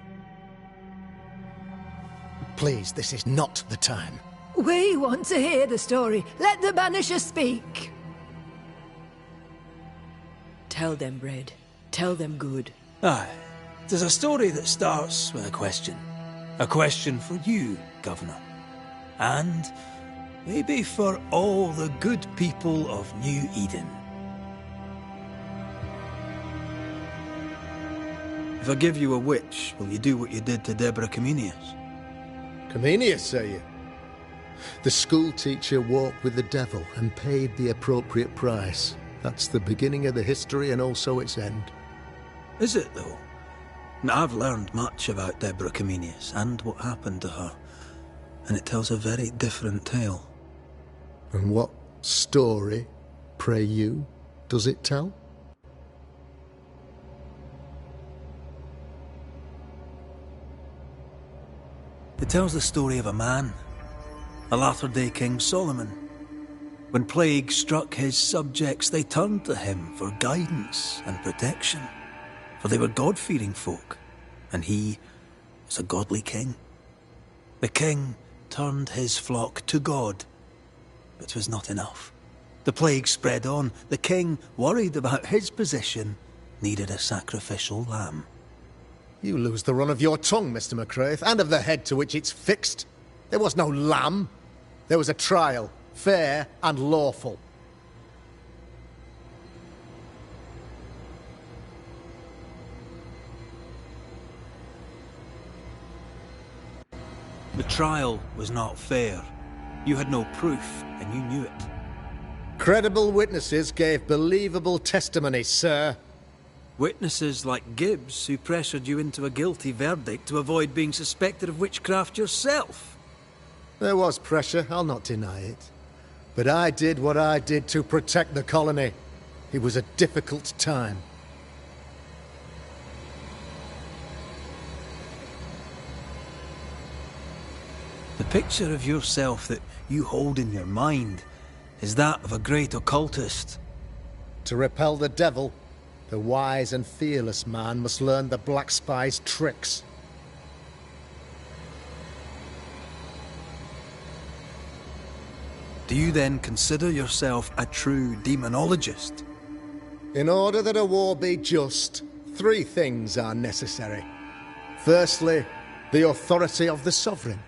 Please, this is not the time. We want to hear the story. Let the Banisher speak. Tell them, Red. Tell them good. Aye. There's a story that starts with a question. A question for you, Governor. And maybe for all the good people of New Eden. If I give you a witch, will you do what you did to Deborah Comenius? Comenius, say you? The school teacher walked with the devil and paid the appropriate price. That's the beginning of the history and also its end. Is it, though? Now, I've learned much about Deborah Comenius and what happened to her, and it tells a very different tale. And what story, pray you, does it tell? It tells the story of a man, a latter-day King Solomon. When plague struck his subjects, they turned to him for guidance and protection, for they were God-fearing folk, and he was a godly king. The king turned his flock to God, but it was not enough. The plague spread on. The king, worried about his position, needed a sacrificial lamb. You lose the run of your tongue, Mr. McRaith, and of the head to which it's fixed. There was no lamb. There was a trial, fair and lawful. The trial was not fair. You had no proof, and you knew it. Credible witnesses gave believable testimony, sir. Witnesses like Gibbs, who pressured you into a guilty verdict to avoid being suspected of witchcraft yourself. There was pressure, I'll not deny it. But I did what I did to protect the colony. It was a difficult time. The picture of yourself that you hold in your mind is that of a great occultist. To repel the devil, the wise and fearless man must learn the Black Spy's tricks. Do you then consider yourself a true demonologist? In order that a war be just, 3 things are necessary. Firstly, the authority of the sovereign.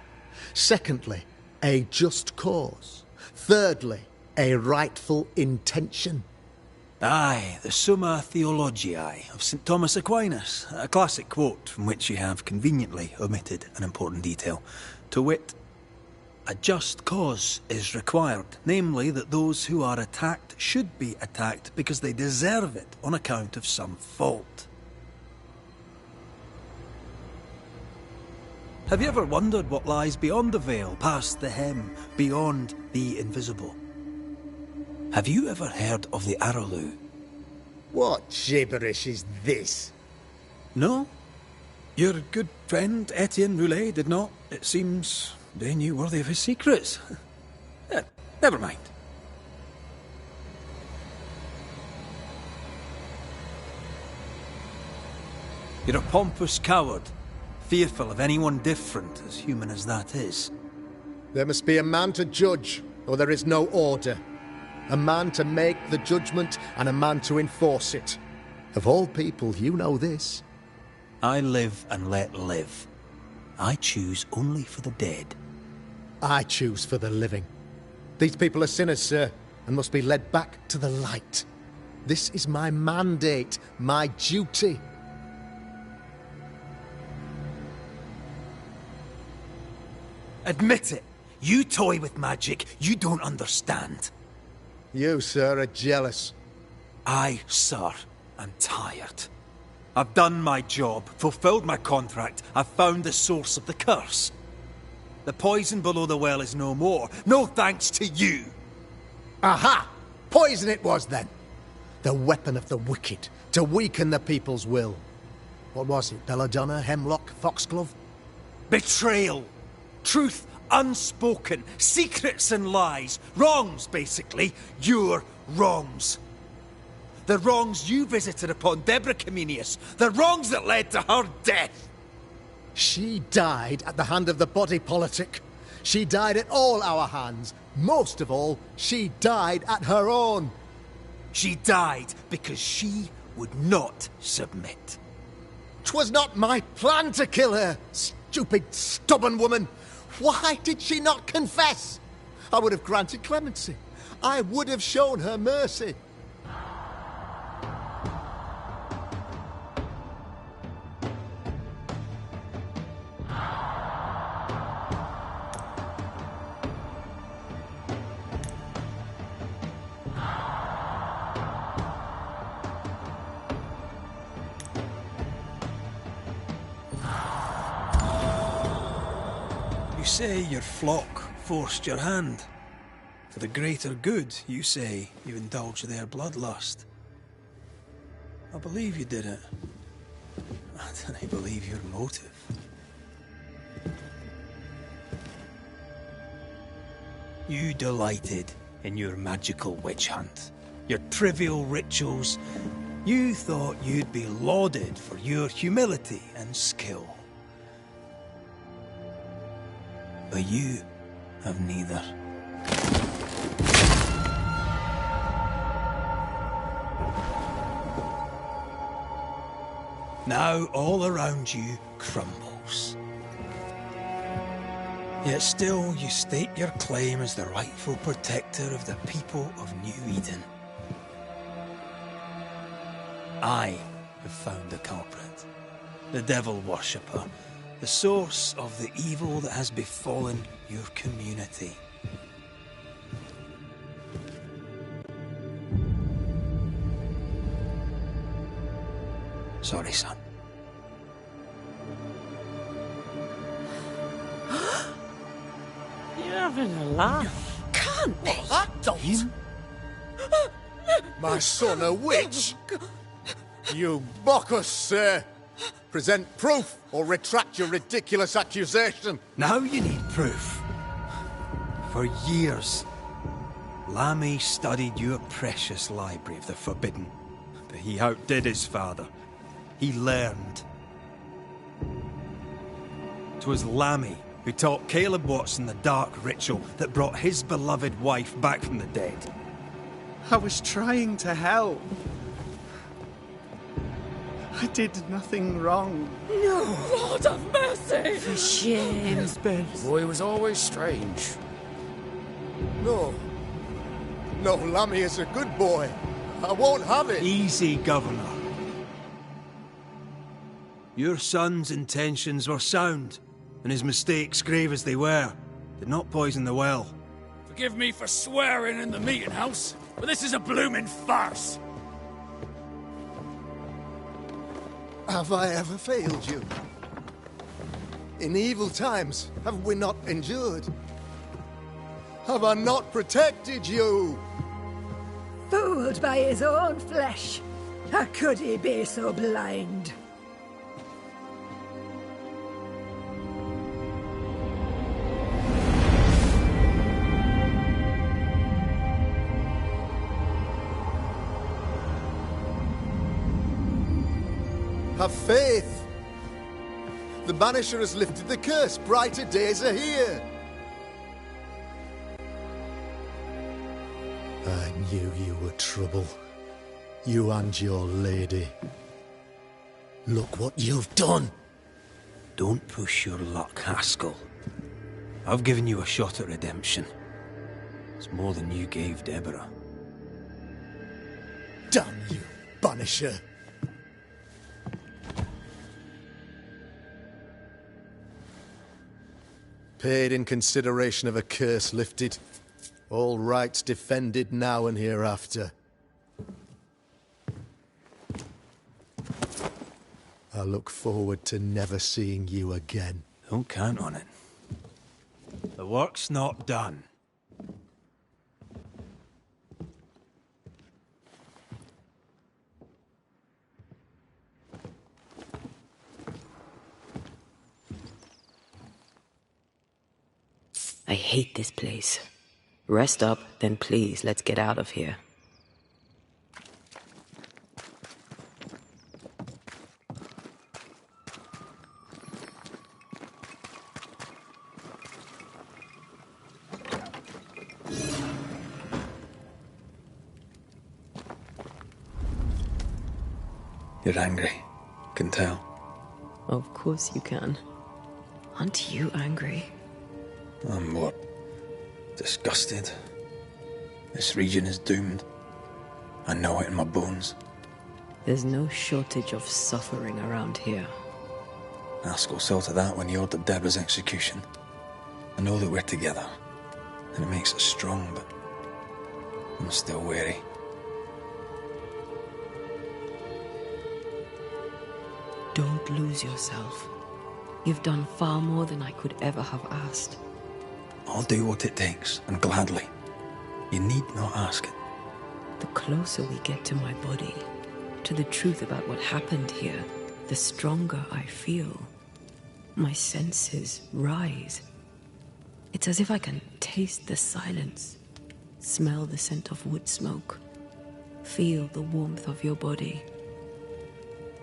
Secondly, a just cause. Thirdly, a rightful intention. Aye, the Summa Theologiae of St. Thomas Aquinas, a classic quote from which you have conveniently omitted an important detail. To wit, a just cause is required, namely that those who are attacked should be attacked because they deserve it on account of some fault. Have you ever wondered what lies beyond the veil, past the hem, beyond the invisible? Have you ever heard of the Araloo? What gibberish is this? No? Your good friend Etienne Roulet did not. It seems they knew worthy of his secrets. Never mind. You're a pompous coward, fearful of anyone different, as human as that is. There must be a man to judge, or there is no order. A man to make the judgment, and a man to enforce it. Of all people, you know this. I live and let live. I choose only for the dead. I choose for the living. These people are sinners, sir, and must be led back to the light. This is my mandate, my duty. Admit it. You toy with magic you don't understand. You, sir, are jealous. I, sir, am tired. I've done my job, fulfilled my contract, I've found the source of the curse. The poison below the well is no more, no thanks to you. Aha! Poison it was, then. The weapon of the wicked, to weaken the people's will. What was it, belladonna, hemlock, foxglove? Betrayal. Truth unspoken, secrets and lies, wrongs, basically, your wrongs. The wrongs you visited upon Deborah Comenius, the wrongs that led to her death. She died at the hand of the body politic. She died at all our hands. Most of all, she died at her own. She died because she would not submit. 'Twas not my plan to kill her, stupid, stubborn woman. Why did she not confess? I would have granted clemency. I would have shown her mercy. say your flock forced your hand. For the greater good, you say you indulged their bloodlust. I believe you did it. I don't believe your motive. You delighted in your magical witch hunt, your trivial rituals. You thought you'd be lauded for your humility and skill. But you have neither. Now all around you crumbles. Yet still you state your claim as the rightful protector of the people of New Eden. I have found the culprit, the devil worshipper, the source of the evil that has befallen your community. Sorry, son. You're having a laugh. Can't be. That don't. My son a witch? You mock us, sir. Present proof or retract your ridiculous accusation. Now you need proof. For years, Lammy studied your precious library of the forbidden, but he outdid his father. He learned. 'Twas Lammy who taught Caleb Watson the dark ritual that brought his beloved wife back from the dead. I was trying to help. I did nothing wrong. No, Lord have mercy! For shame. The boy was always strange. No. No, Lammy is a good boy. I won't have it. Easy, Governor. Your son's intentions were sound, and his mistakes, grave as they were, did not poison the well. Forgive me for swearing in the meeting house, but this is a blooming farce. Have I ever failed you? In evil times, have we not endured? Have I not protected you? Fooled by his own flesh. How could he be so blind? Have faith. The Banisher has lifted the curse. Brighter days are here. I knew you were trouble. You and your lady. Look what you've done. Don't push your luck, Haskell. I've given you a shot at redemption. It's more than you gave Deborah. Damn you, Banisher. Paid in consideration of a curse lifted. All rights defended now and hereafter. I look forward to never seeing you again. Don't count on it. The work's not done. I hate this place. Rest up, then please, let's get out of here. You're angry. Can tell. Of course you can. Aren't you angry? I'm more disgusted. This region is doomed. I know it in my bones. There's no shortage of suffering around here. Haskell saw to that when he ordered Deborah's execution. I know that we're together, and it makes us strong, but I'm still wary. Don't lose yourself. You've done far more than I could ever have asked. I'll do what it takes, and gladly. You need not ask it. The closer we get to my body, to the truth about what happened here, the stronger I feel. My senses rise. It's as if I can taste the silence, smell the scent of wood smoke, feel the warmth of your body,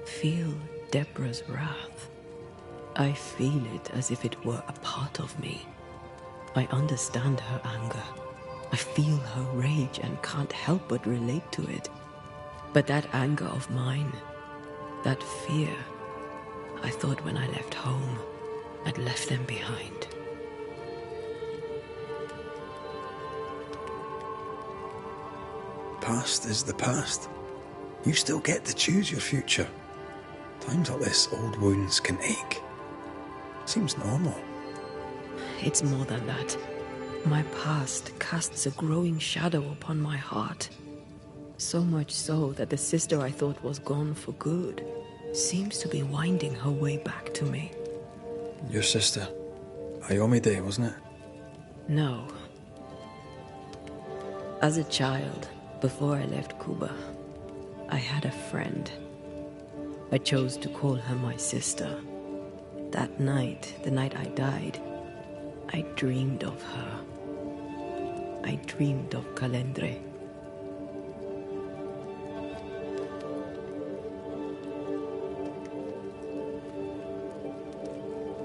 feel Deborah's wrath. I feel it as if it were a part of me. I understand her anger. I feel her rage and can't help but relate to it. But that anger of mine, that fear, I thought when I left home, I'd left them behind. Past is the past. You still get to choose your future. Times like this, old wounds can ache. Seems normal. It's more than that. My past casts a growing shadow upon my heart. So much so that the sister I thought was gone for good seems to be winding her way back to me. Your sister. Ayomide, wasn't it? No. As a child, before I left Cuba, I had a friend. I chose to call her my sister. That night, the night I died, I dreamed of her. I dreamed of Calendre.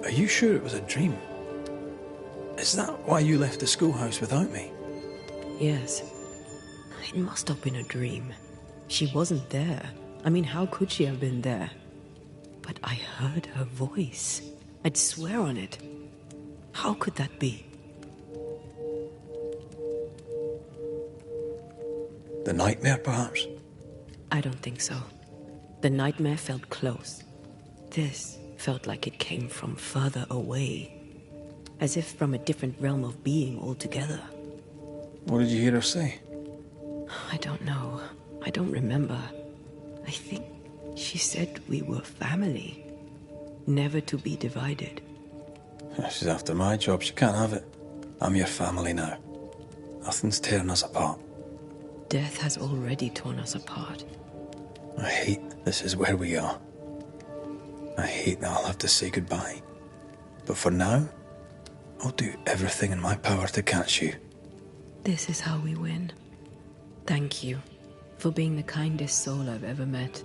Are you sure it was a dream? Is that why you left the schoolhouse without me? Yes. It must have been a dream. She wasn't there. I mean, how could she have been there? But I heard her voice. I'd swear on it. How could that be? The nightmare, perhaps? I don't think so. The nightmare felt close. This felt like it came from further away. As if from a different realm of being altogether. What did you hear her say? I don't know. I don't remember. I think she said we were family. Never to be divided. She's after my job. She can't have it. I'm your family now. Nothing's tearing us apart. Death has already torn us apart. I hate this is where we are. I hate that I'll have to say goodbye. But for now, I'll do everything in my power to catch you. This is how we win. Thank you for being the kindest soul I've ever met.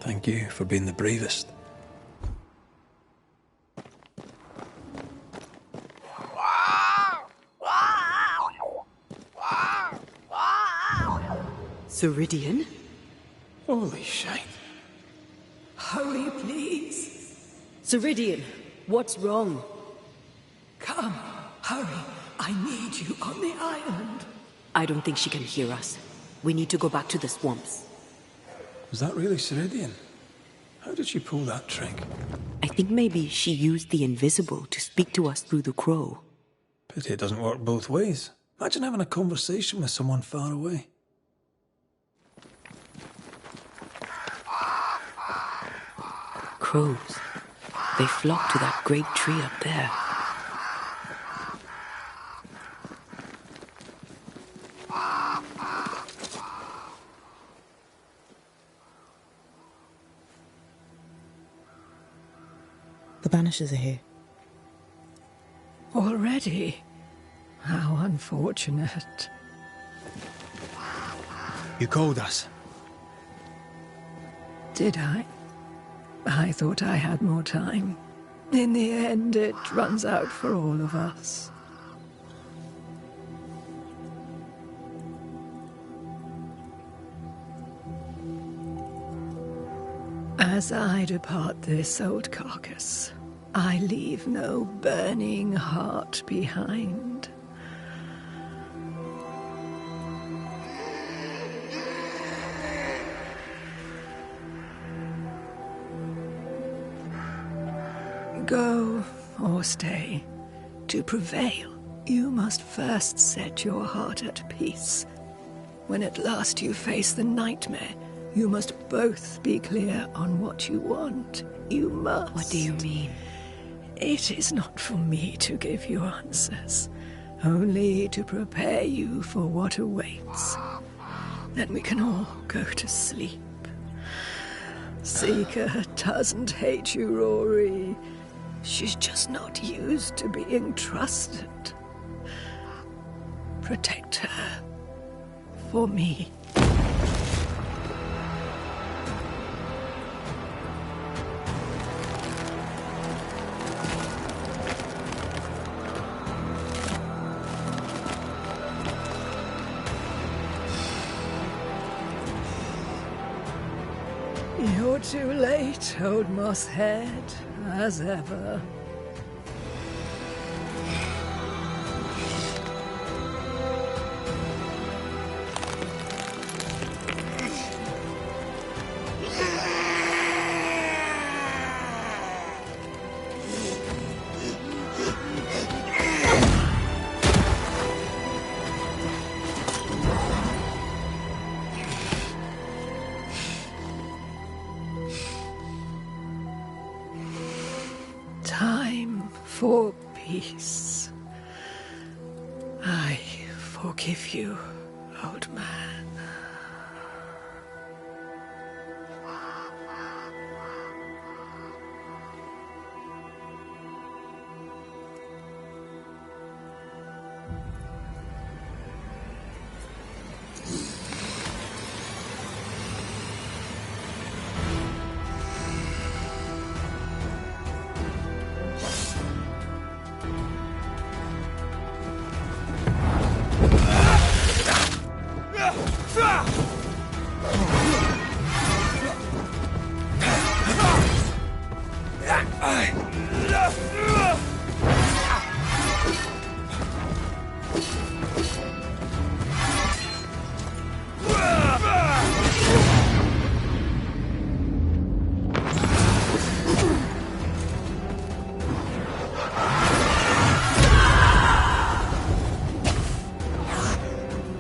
Thank you for being the bravest. Ceridian? Holy shite. Hurry, please. Ceridian, what's wrong? Come, hurry. I need you on the island. I don't think she can hear us. We need to go back to the swamps. Was that really Ceridian? How did she pull that trick? I think maybe she used the invisible to speak to us through the crow. Pity it doesn't work both ways. Imagine having a conversation with someone far away. Crows. They flock to that great tree up there. The Banishers are here. Already? How unfortunate. You called us. Did I? I thought I had more time. In the end, it runs out for all of us. As I depart this old carcass, I leave no burning heart behind. Go or stay. To prevail, you must first set your heart at peace. When at last you face the nightmare, you must both be clear on what you want. You must. What do you mean? It is not for me to give you answers, only to prepare you for what awaits. Then we can all go to sleep. Seeker doesn't hate you, Rory. She's just not used to being trusted. Protect her. For me. You're too late, old mosshead, as ever. Time for peace. I forgive you, old man.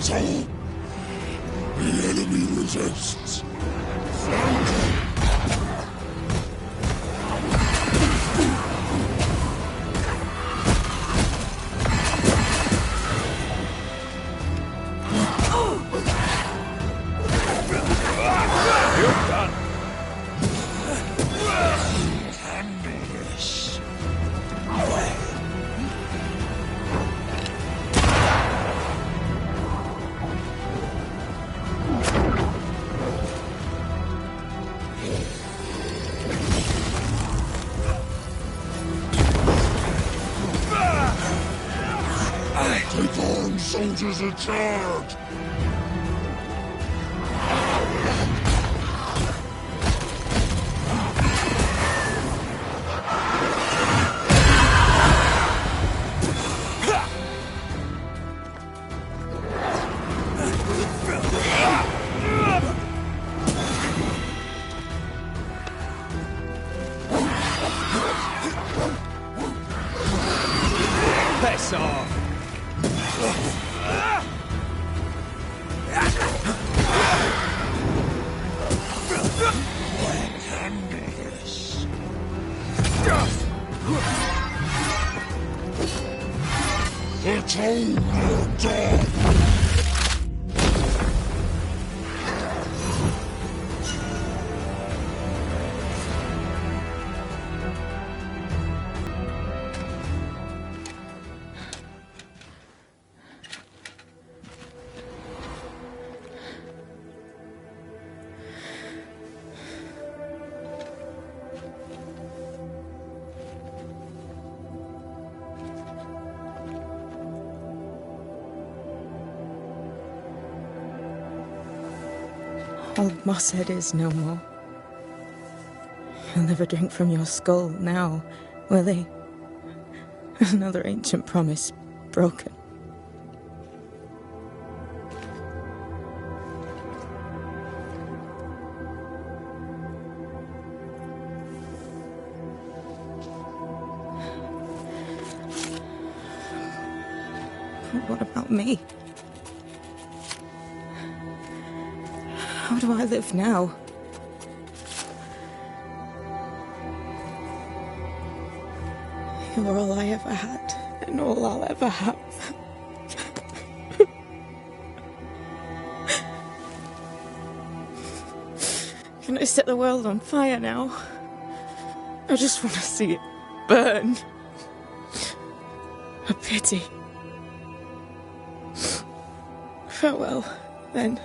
Saul, the enemy resists. Take arms, soldiers in charge! Piss off! Atone your death! Old Mosshead is no more. He'll never drink from your skull now, will he? Another ancient promise broken. But what about me? How do I live now? You're all I ever had, and all I'll ever have. Can I set the world on fire now? I just want to see it burn. A pity. Farewell, then.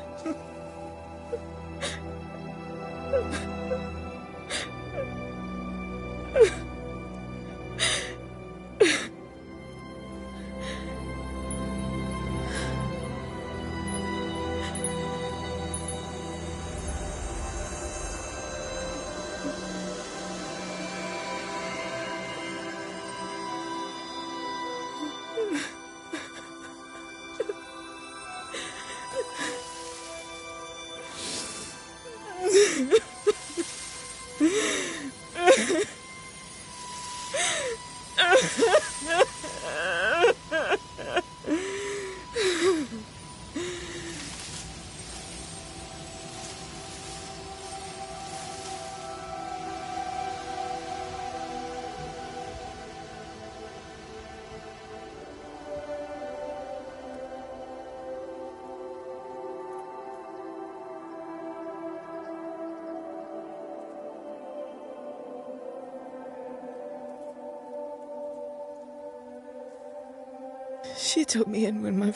She took me in when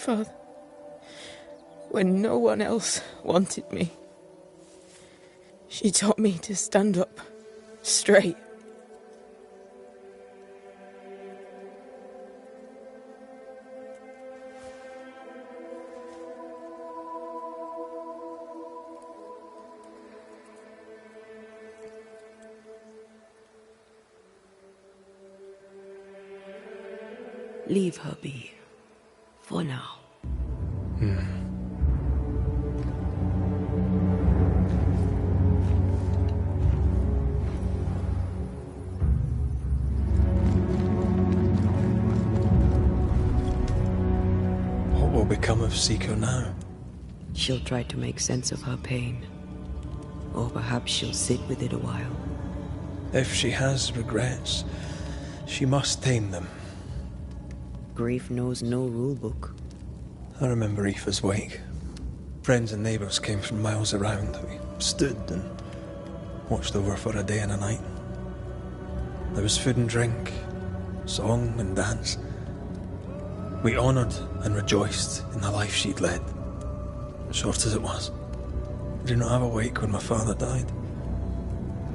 when no one else wanted me. She taught me to stand up straight. Leave her be. For now. What will become of Seeker now? She'll try to make sense of her pain. Or perhaps she'll sit with it a while. If she has regrets, she must tame them. Grief knows no rule book. I remember Aoife's wake. Friends and neighbours came from miles around. We stood and watched over for a day and a night. There was food and drink, song and dance. We honoured and rejoiced in the life she'd led, short as it was. I did not have a wake when my father died.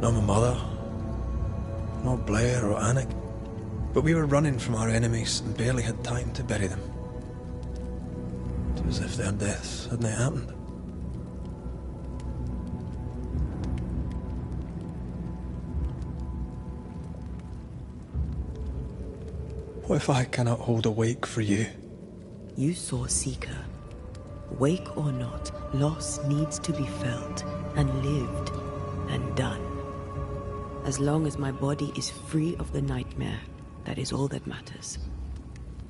Nor my mother, nor Blair or Anik. But we were running from our enemies and barely had time to bury them. It was as if their deaths hadn't happened. What if I cannot hold a wake for you? You saw Seeker. Wake or not, loss needs to be felt and lived and done. As long as my body is free of the nightmare, that is all that matters.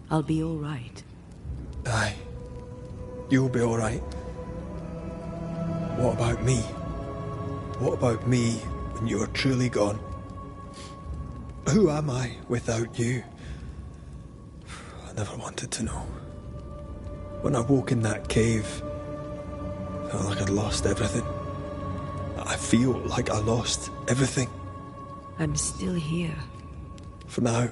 I'll be all right. Aye. You'll be all right. What about me? What about me when you are truly gone? Who am I without you? I never wanted to know. When I woke in that cave, I felt like I'd lost everything. I feel like I lost everything. I'm still here. For now.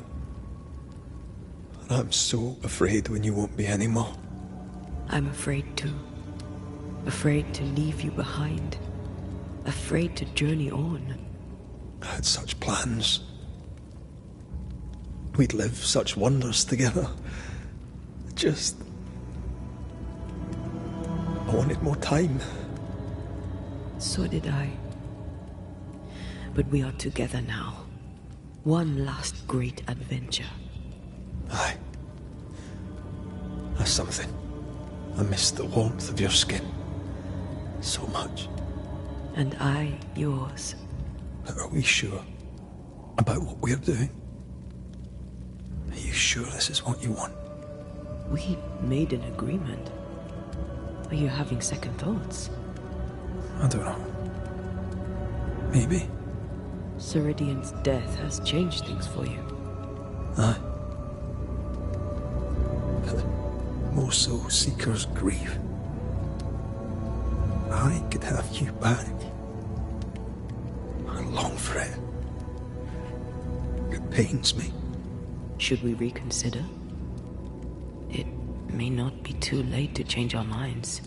And I'm so afraid when you won't be anymore. I'm afraid too. Afraid to leave you behind. Afraid to journey on. I had such plans. We'd live such wonders together. I wanted more time. So did I. But we are together now. One last great adventure. Aye. That's something. I miss the warmth of your skin. So much. And I yours. Are we sure about what we're doing? Are you sure this is what you want? We made an agreement. Are you having second thoughts? I don't know. Maybe. Ceridian's death has changed things for you. Aye. But the Mosul Seeker's grief. I could have you back. I long for it. It pains me. Should we reconsider? It may not be too late to change our minds.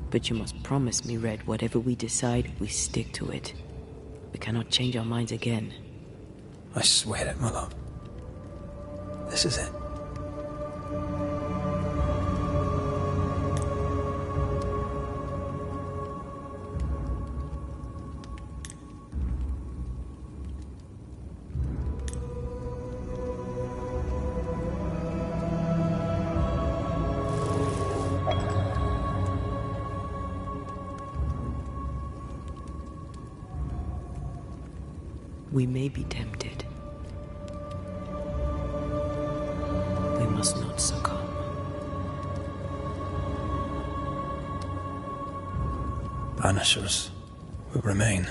But you must promise me, Red, whatever we decide, we stick to it. We cannot change our minds again. I swear it, my love. This is it. We may be tempted. We must not succumb. Banishers will remain.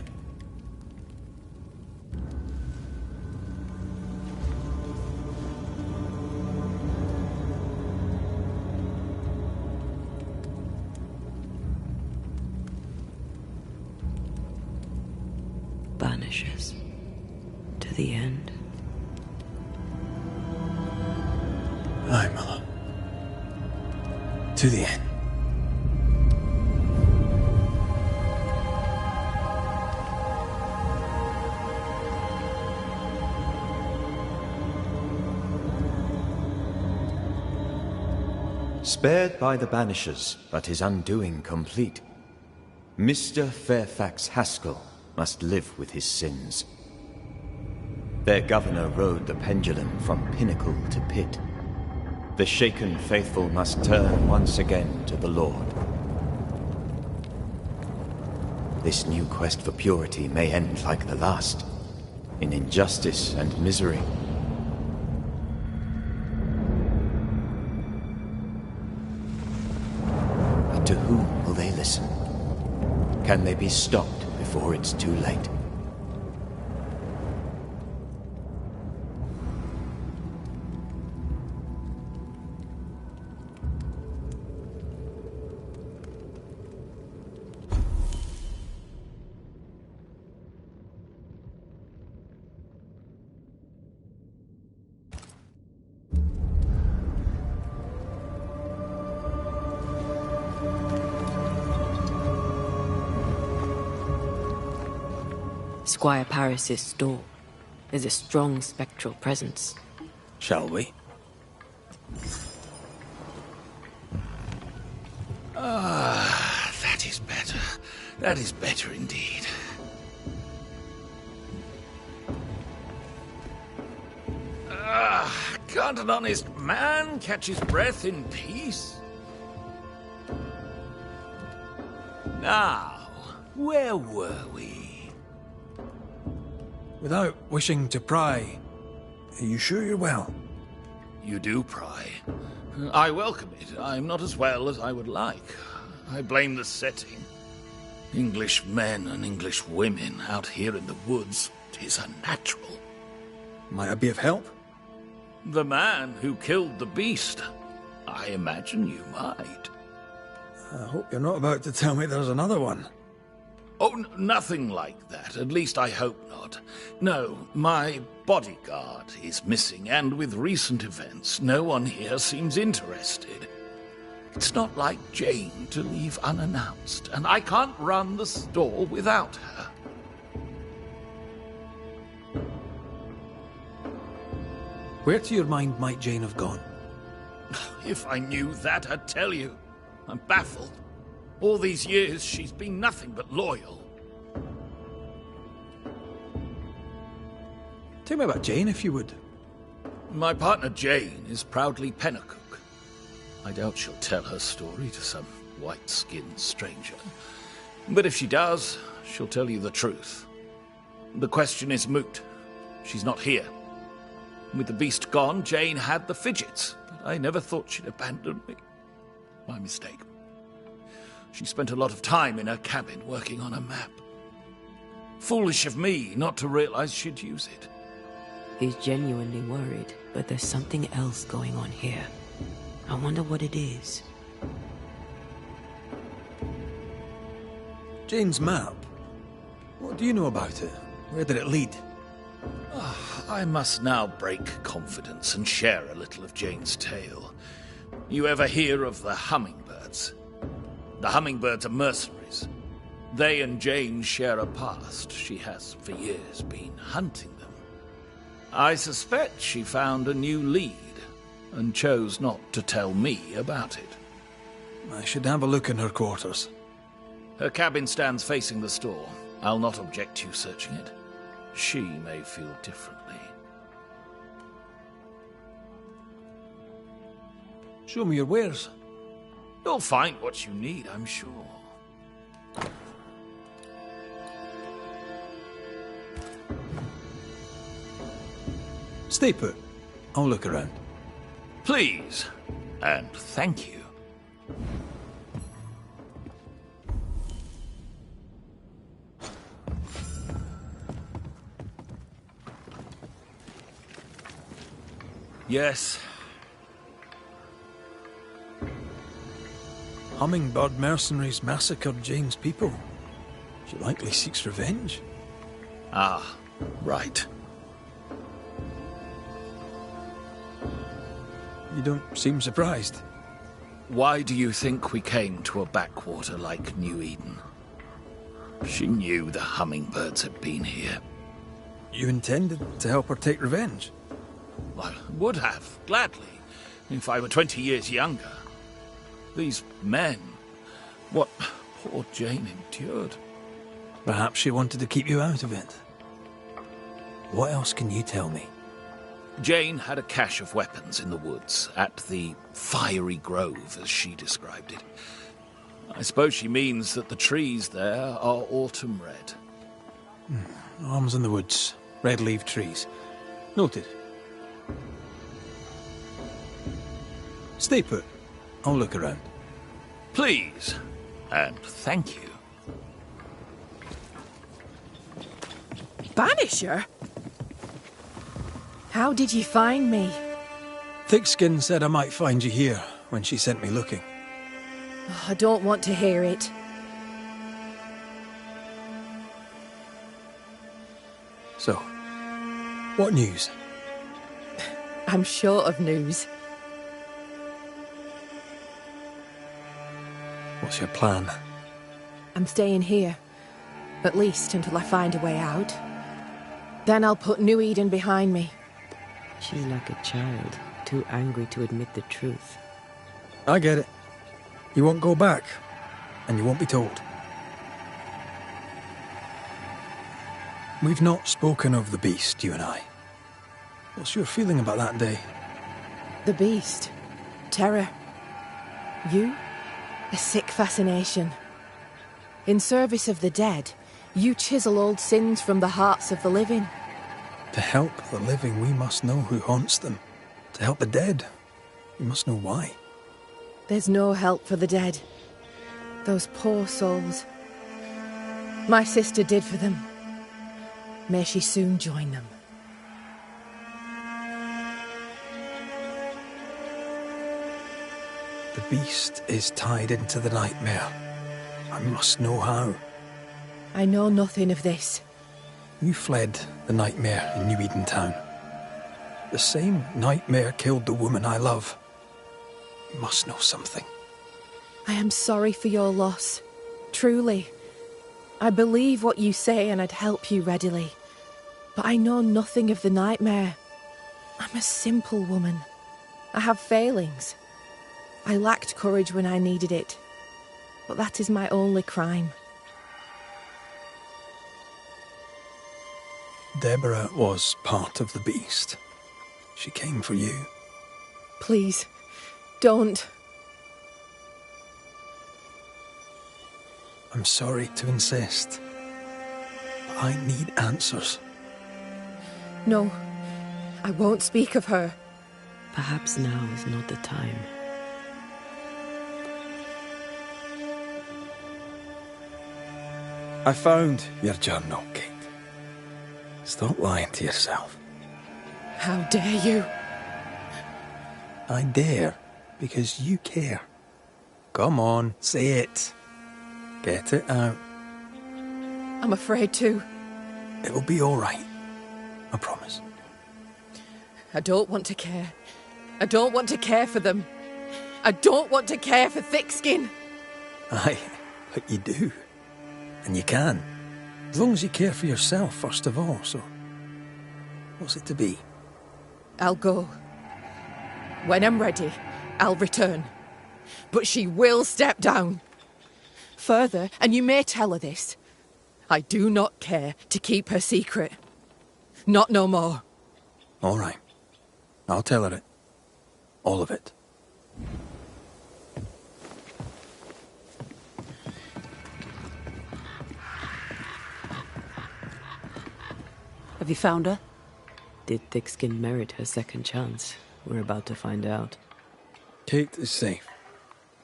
Banishers. To the end. Aye, my love. To the end. Spared by the Banishers, but his undoing complete, Mr. Fairfax Haskell must live with his sins. Their governor rode the pendulum from pinnacle to pit. The shaken faithful must turn once again to the Lord. This new quest for purity may end like the last, in injustice and misery. But to whom will they listen? Can they be stopped before it's too late? Squire Paris's store. There's a strong spectral presence. Shall we? Ah, that is better. That is better indeed. Ah, can't an honest man catch his breath in peace? Now, where were we? Without wishing to pry, are you sure you're well? You do pry. I welcome it. I'm not as well as I would like. I blame the setting. English men and English women out here in the woods. 'Tis unnatural. Might I be of help? The man who killed the beast. I imagine you might. I hope you're not about to tell me there's another one. Oh, nothing like that. At least I hope not. No, my bodyguard is missing, and with recent events, no one here seems interested. It's not like Jane to leave unannounced, and I can't run the store without her. Where to your mind might Jane have gone? If I knew that, I'd tell you. I'm baffled. All these years, she's been nothing but loyal. Tell me about Jane, if you would. My partner Jane is proudly Pennacook. I doubt she'll tell her story to some white-skinned stranger. But if she does, she'll tell you the truth. The question is moot. She's not here. With the beast gone, Jane had the fidgets, but I never thought she'd abandon me. My mistake. She spent a lot of time in her cabin working on a map. Foolish of me not to realize she'd use it. He's genuinely worried, but there's something else going on here. I wonder what it is. Jane's map. What do you know about it? Where did it lead? I must now break confidence and share a little of Jane's tale. You ever hear of the hummingbirds? The hummingbirds are mercenaries. They and Jane share a past. She has, for years, been hunting them. I suspect she found a new lead, and chose not to tell me about it. I should have a look in her quarters. Her cabin stands facing the store. I'll not object to you searching it. She may feel differently. Show me your wares. You'll find what you need, I'm sure. Stay put. I'll look around. Please, and thank you. Yes. Hummingbird mercenaries massacred Jane's people. She likely seeks revenge. Ah, right. You don't seem surprised. Why do you think we came to a backwater like New Eden? She knew the hummingbirds had been here. You intended to help her take revenge? I would have, gladly, if I were 20 years younger. These men, what poor Jane endured. Perhaps she wanted to keep you out of it. What else can you tell me? Jane had a cache of weapons in the woods, at the fiery grove, as she described it. I suppose she means that the trees there are autumn red. Arms in the woods, red-leaved trees. Noted. Stay put. I'll look around. Please, and thank you. Banisher? How did you find me? Thickskin said I might find you here when she sent me looking. Oh, I don't want to hear it. So, what news? I'm short of news. What's your plan? I'm staying here. At least until I find a way out. Then I'll put New Eden behind me. She's like a child, too angry to admit the truth. I get it. You won't go back, and you won't be told. We've not spoken of the beast, you and I. What's your feeling about that day? The beast. Terror. You? A sick fascination. In service of the dead, you chisel old sins from the hearts of the living. To help the living, we must know who haunts them. To help the dead, we must know why. There's no help for the dead. Those poor souls. My sister did for them. May she soon join them. The beast is tied into the nightmare. I must know how. I know nothing of this. You fled the nightmare in New Eden Town. The same nightmare killed the woman I love. You must know something. I am sorry for your loss. Truly. I believe what you say and I'd help you readily. But I know nothing of the nightmare. I'm a simple woman. I have failings. I lacked courage when I needed it. But that is my only crime. Deborah was part of the beast. She came for you. Please, don't. I'm sorry to insist, but I need answers. No, I won't speak of her. Perhaps now is not the time. I found your journal, Kate. Stop lying to yourself. How dare you? I dare, because you care. Come on, say it. Get it out. I'm afraid to. It'll be all right. I promise. I don't want to care. I don't want to care for them. I don't want to care for thick-skin. Aye, but you do. And you can. As long as you care for yourself, first of all, so... what's it to be? I'll go. When I'm ready, I'll return. But she will step down. Further, and you may tell her this, I do not care to keep her secret. Not no more. All right. I'll tell her it. All of it. Have you found her? Did Thickskin merit her second chance? We're about to find out. Kate is safe.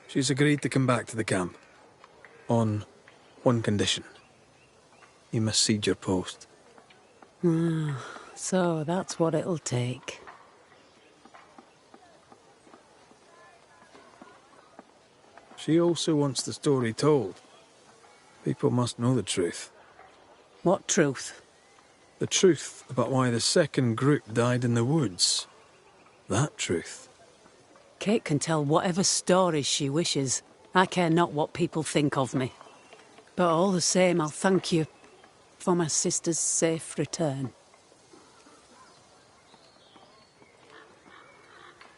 She's agreed to come back to the camp. On one condition. You must cede your post. So that's what it'll take. She also wants the story told. People must know the truth. What truth? The truth about why the second group died in the woods. That truth. Kate can tell whatever stories she wishes. I care not what people think of me. But all the same, I'll thank you for my sister's safe return.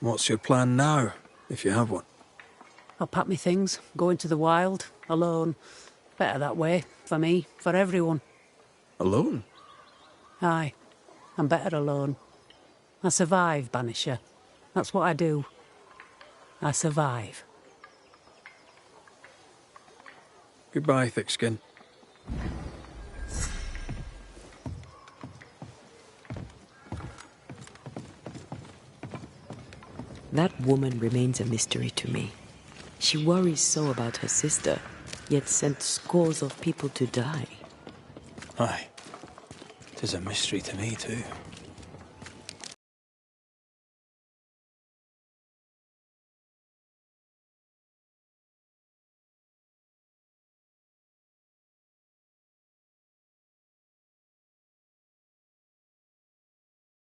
What's your plan now, if you have one? I'll pack me things, go into the wild, alone. Better that way, for me, for everyone. Alone? Aye, I'm better alone. I survive, Banisher. That's what I do. I survive. Goodbye, Thickskin. That woman remains a mystery to me. She worries so about her sister, yet sent scores of people to die. Aye. 'Tis a mystery to me, too.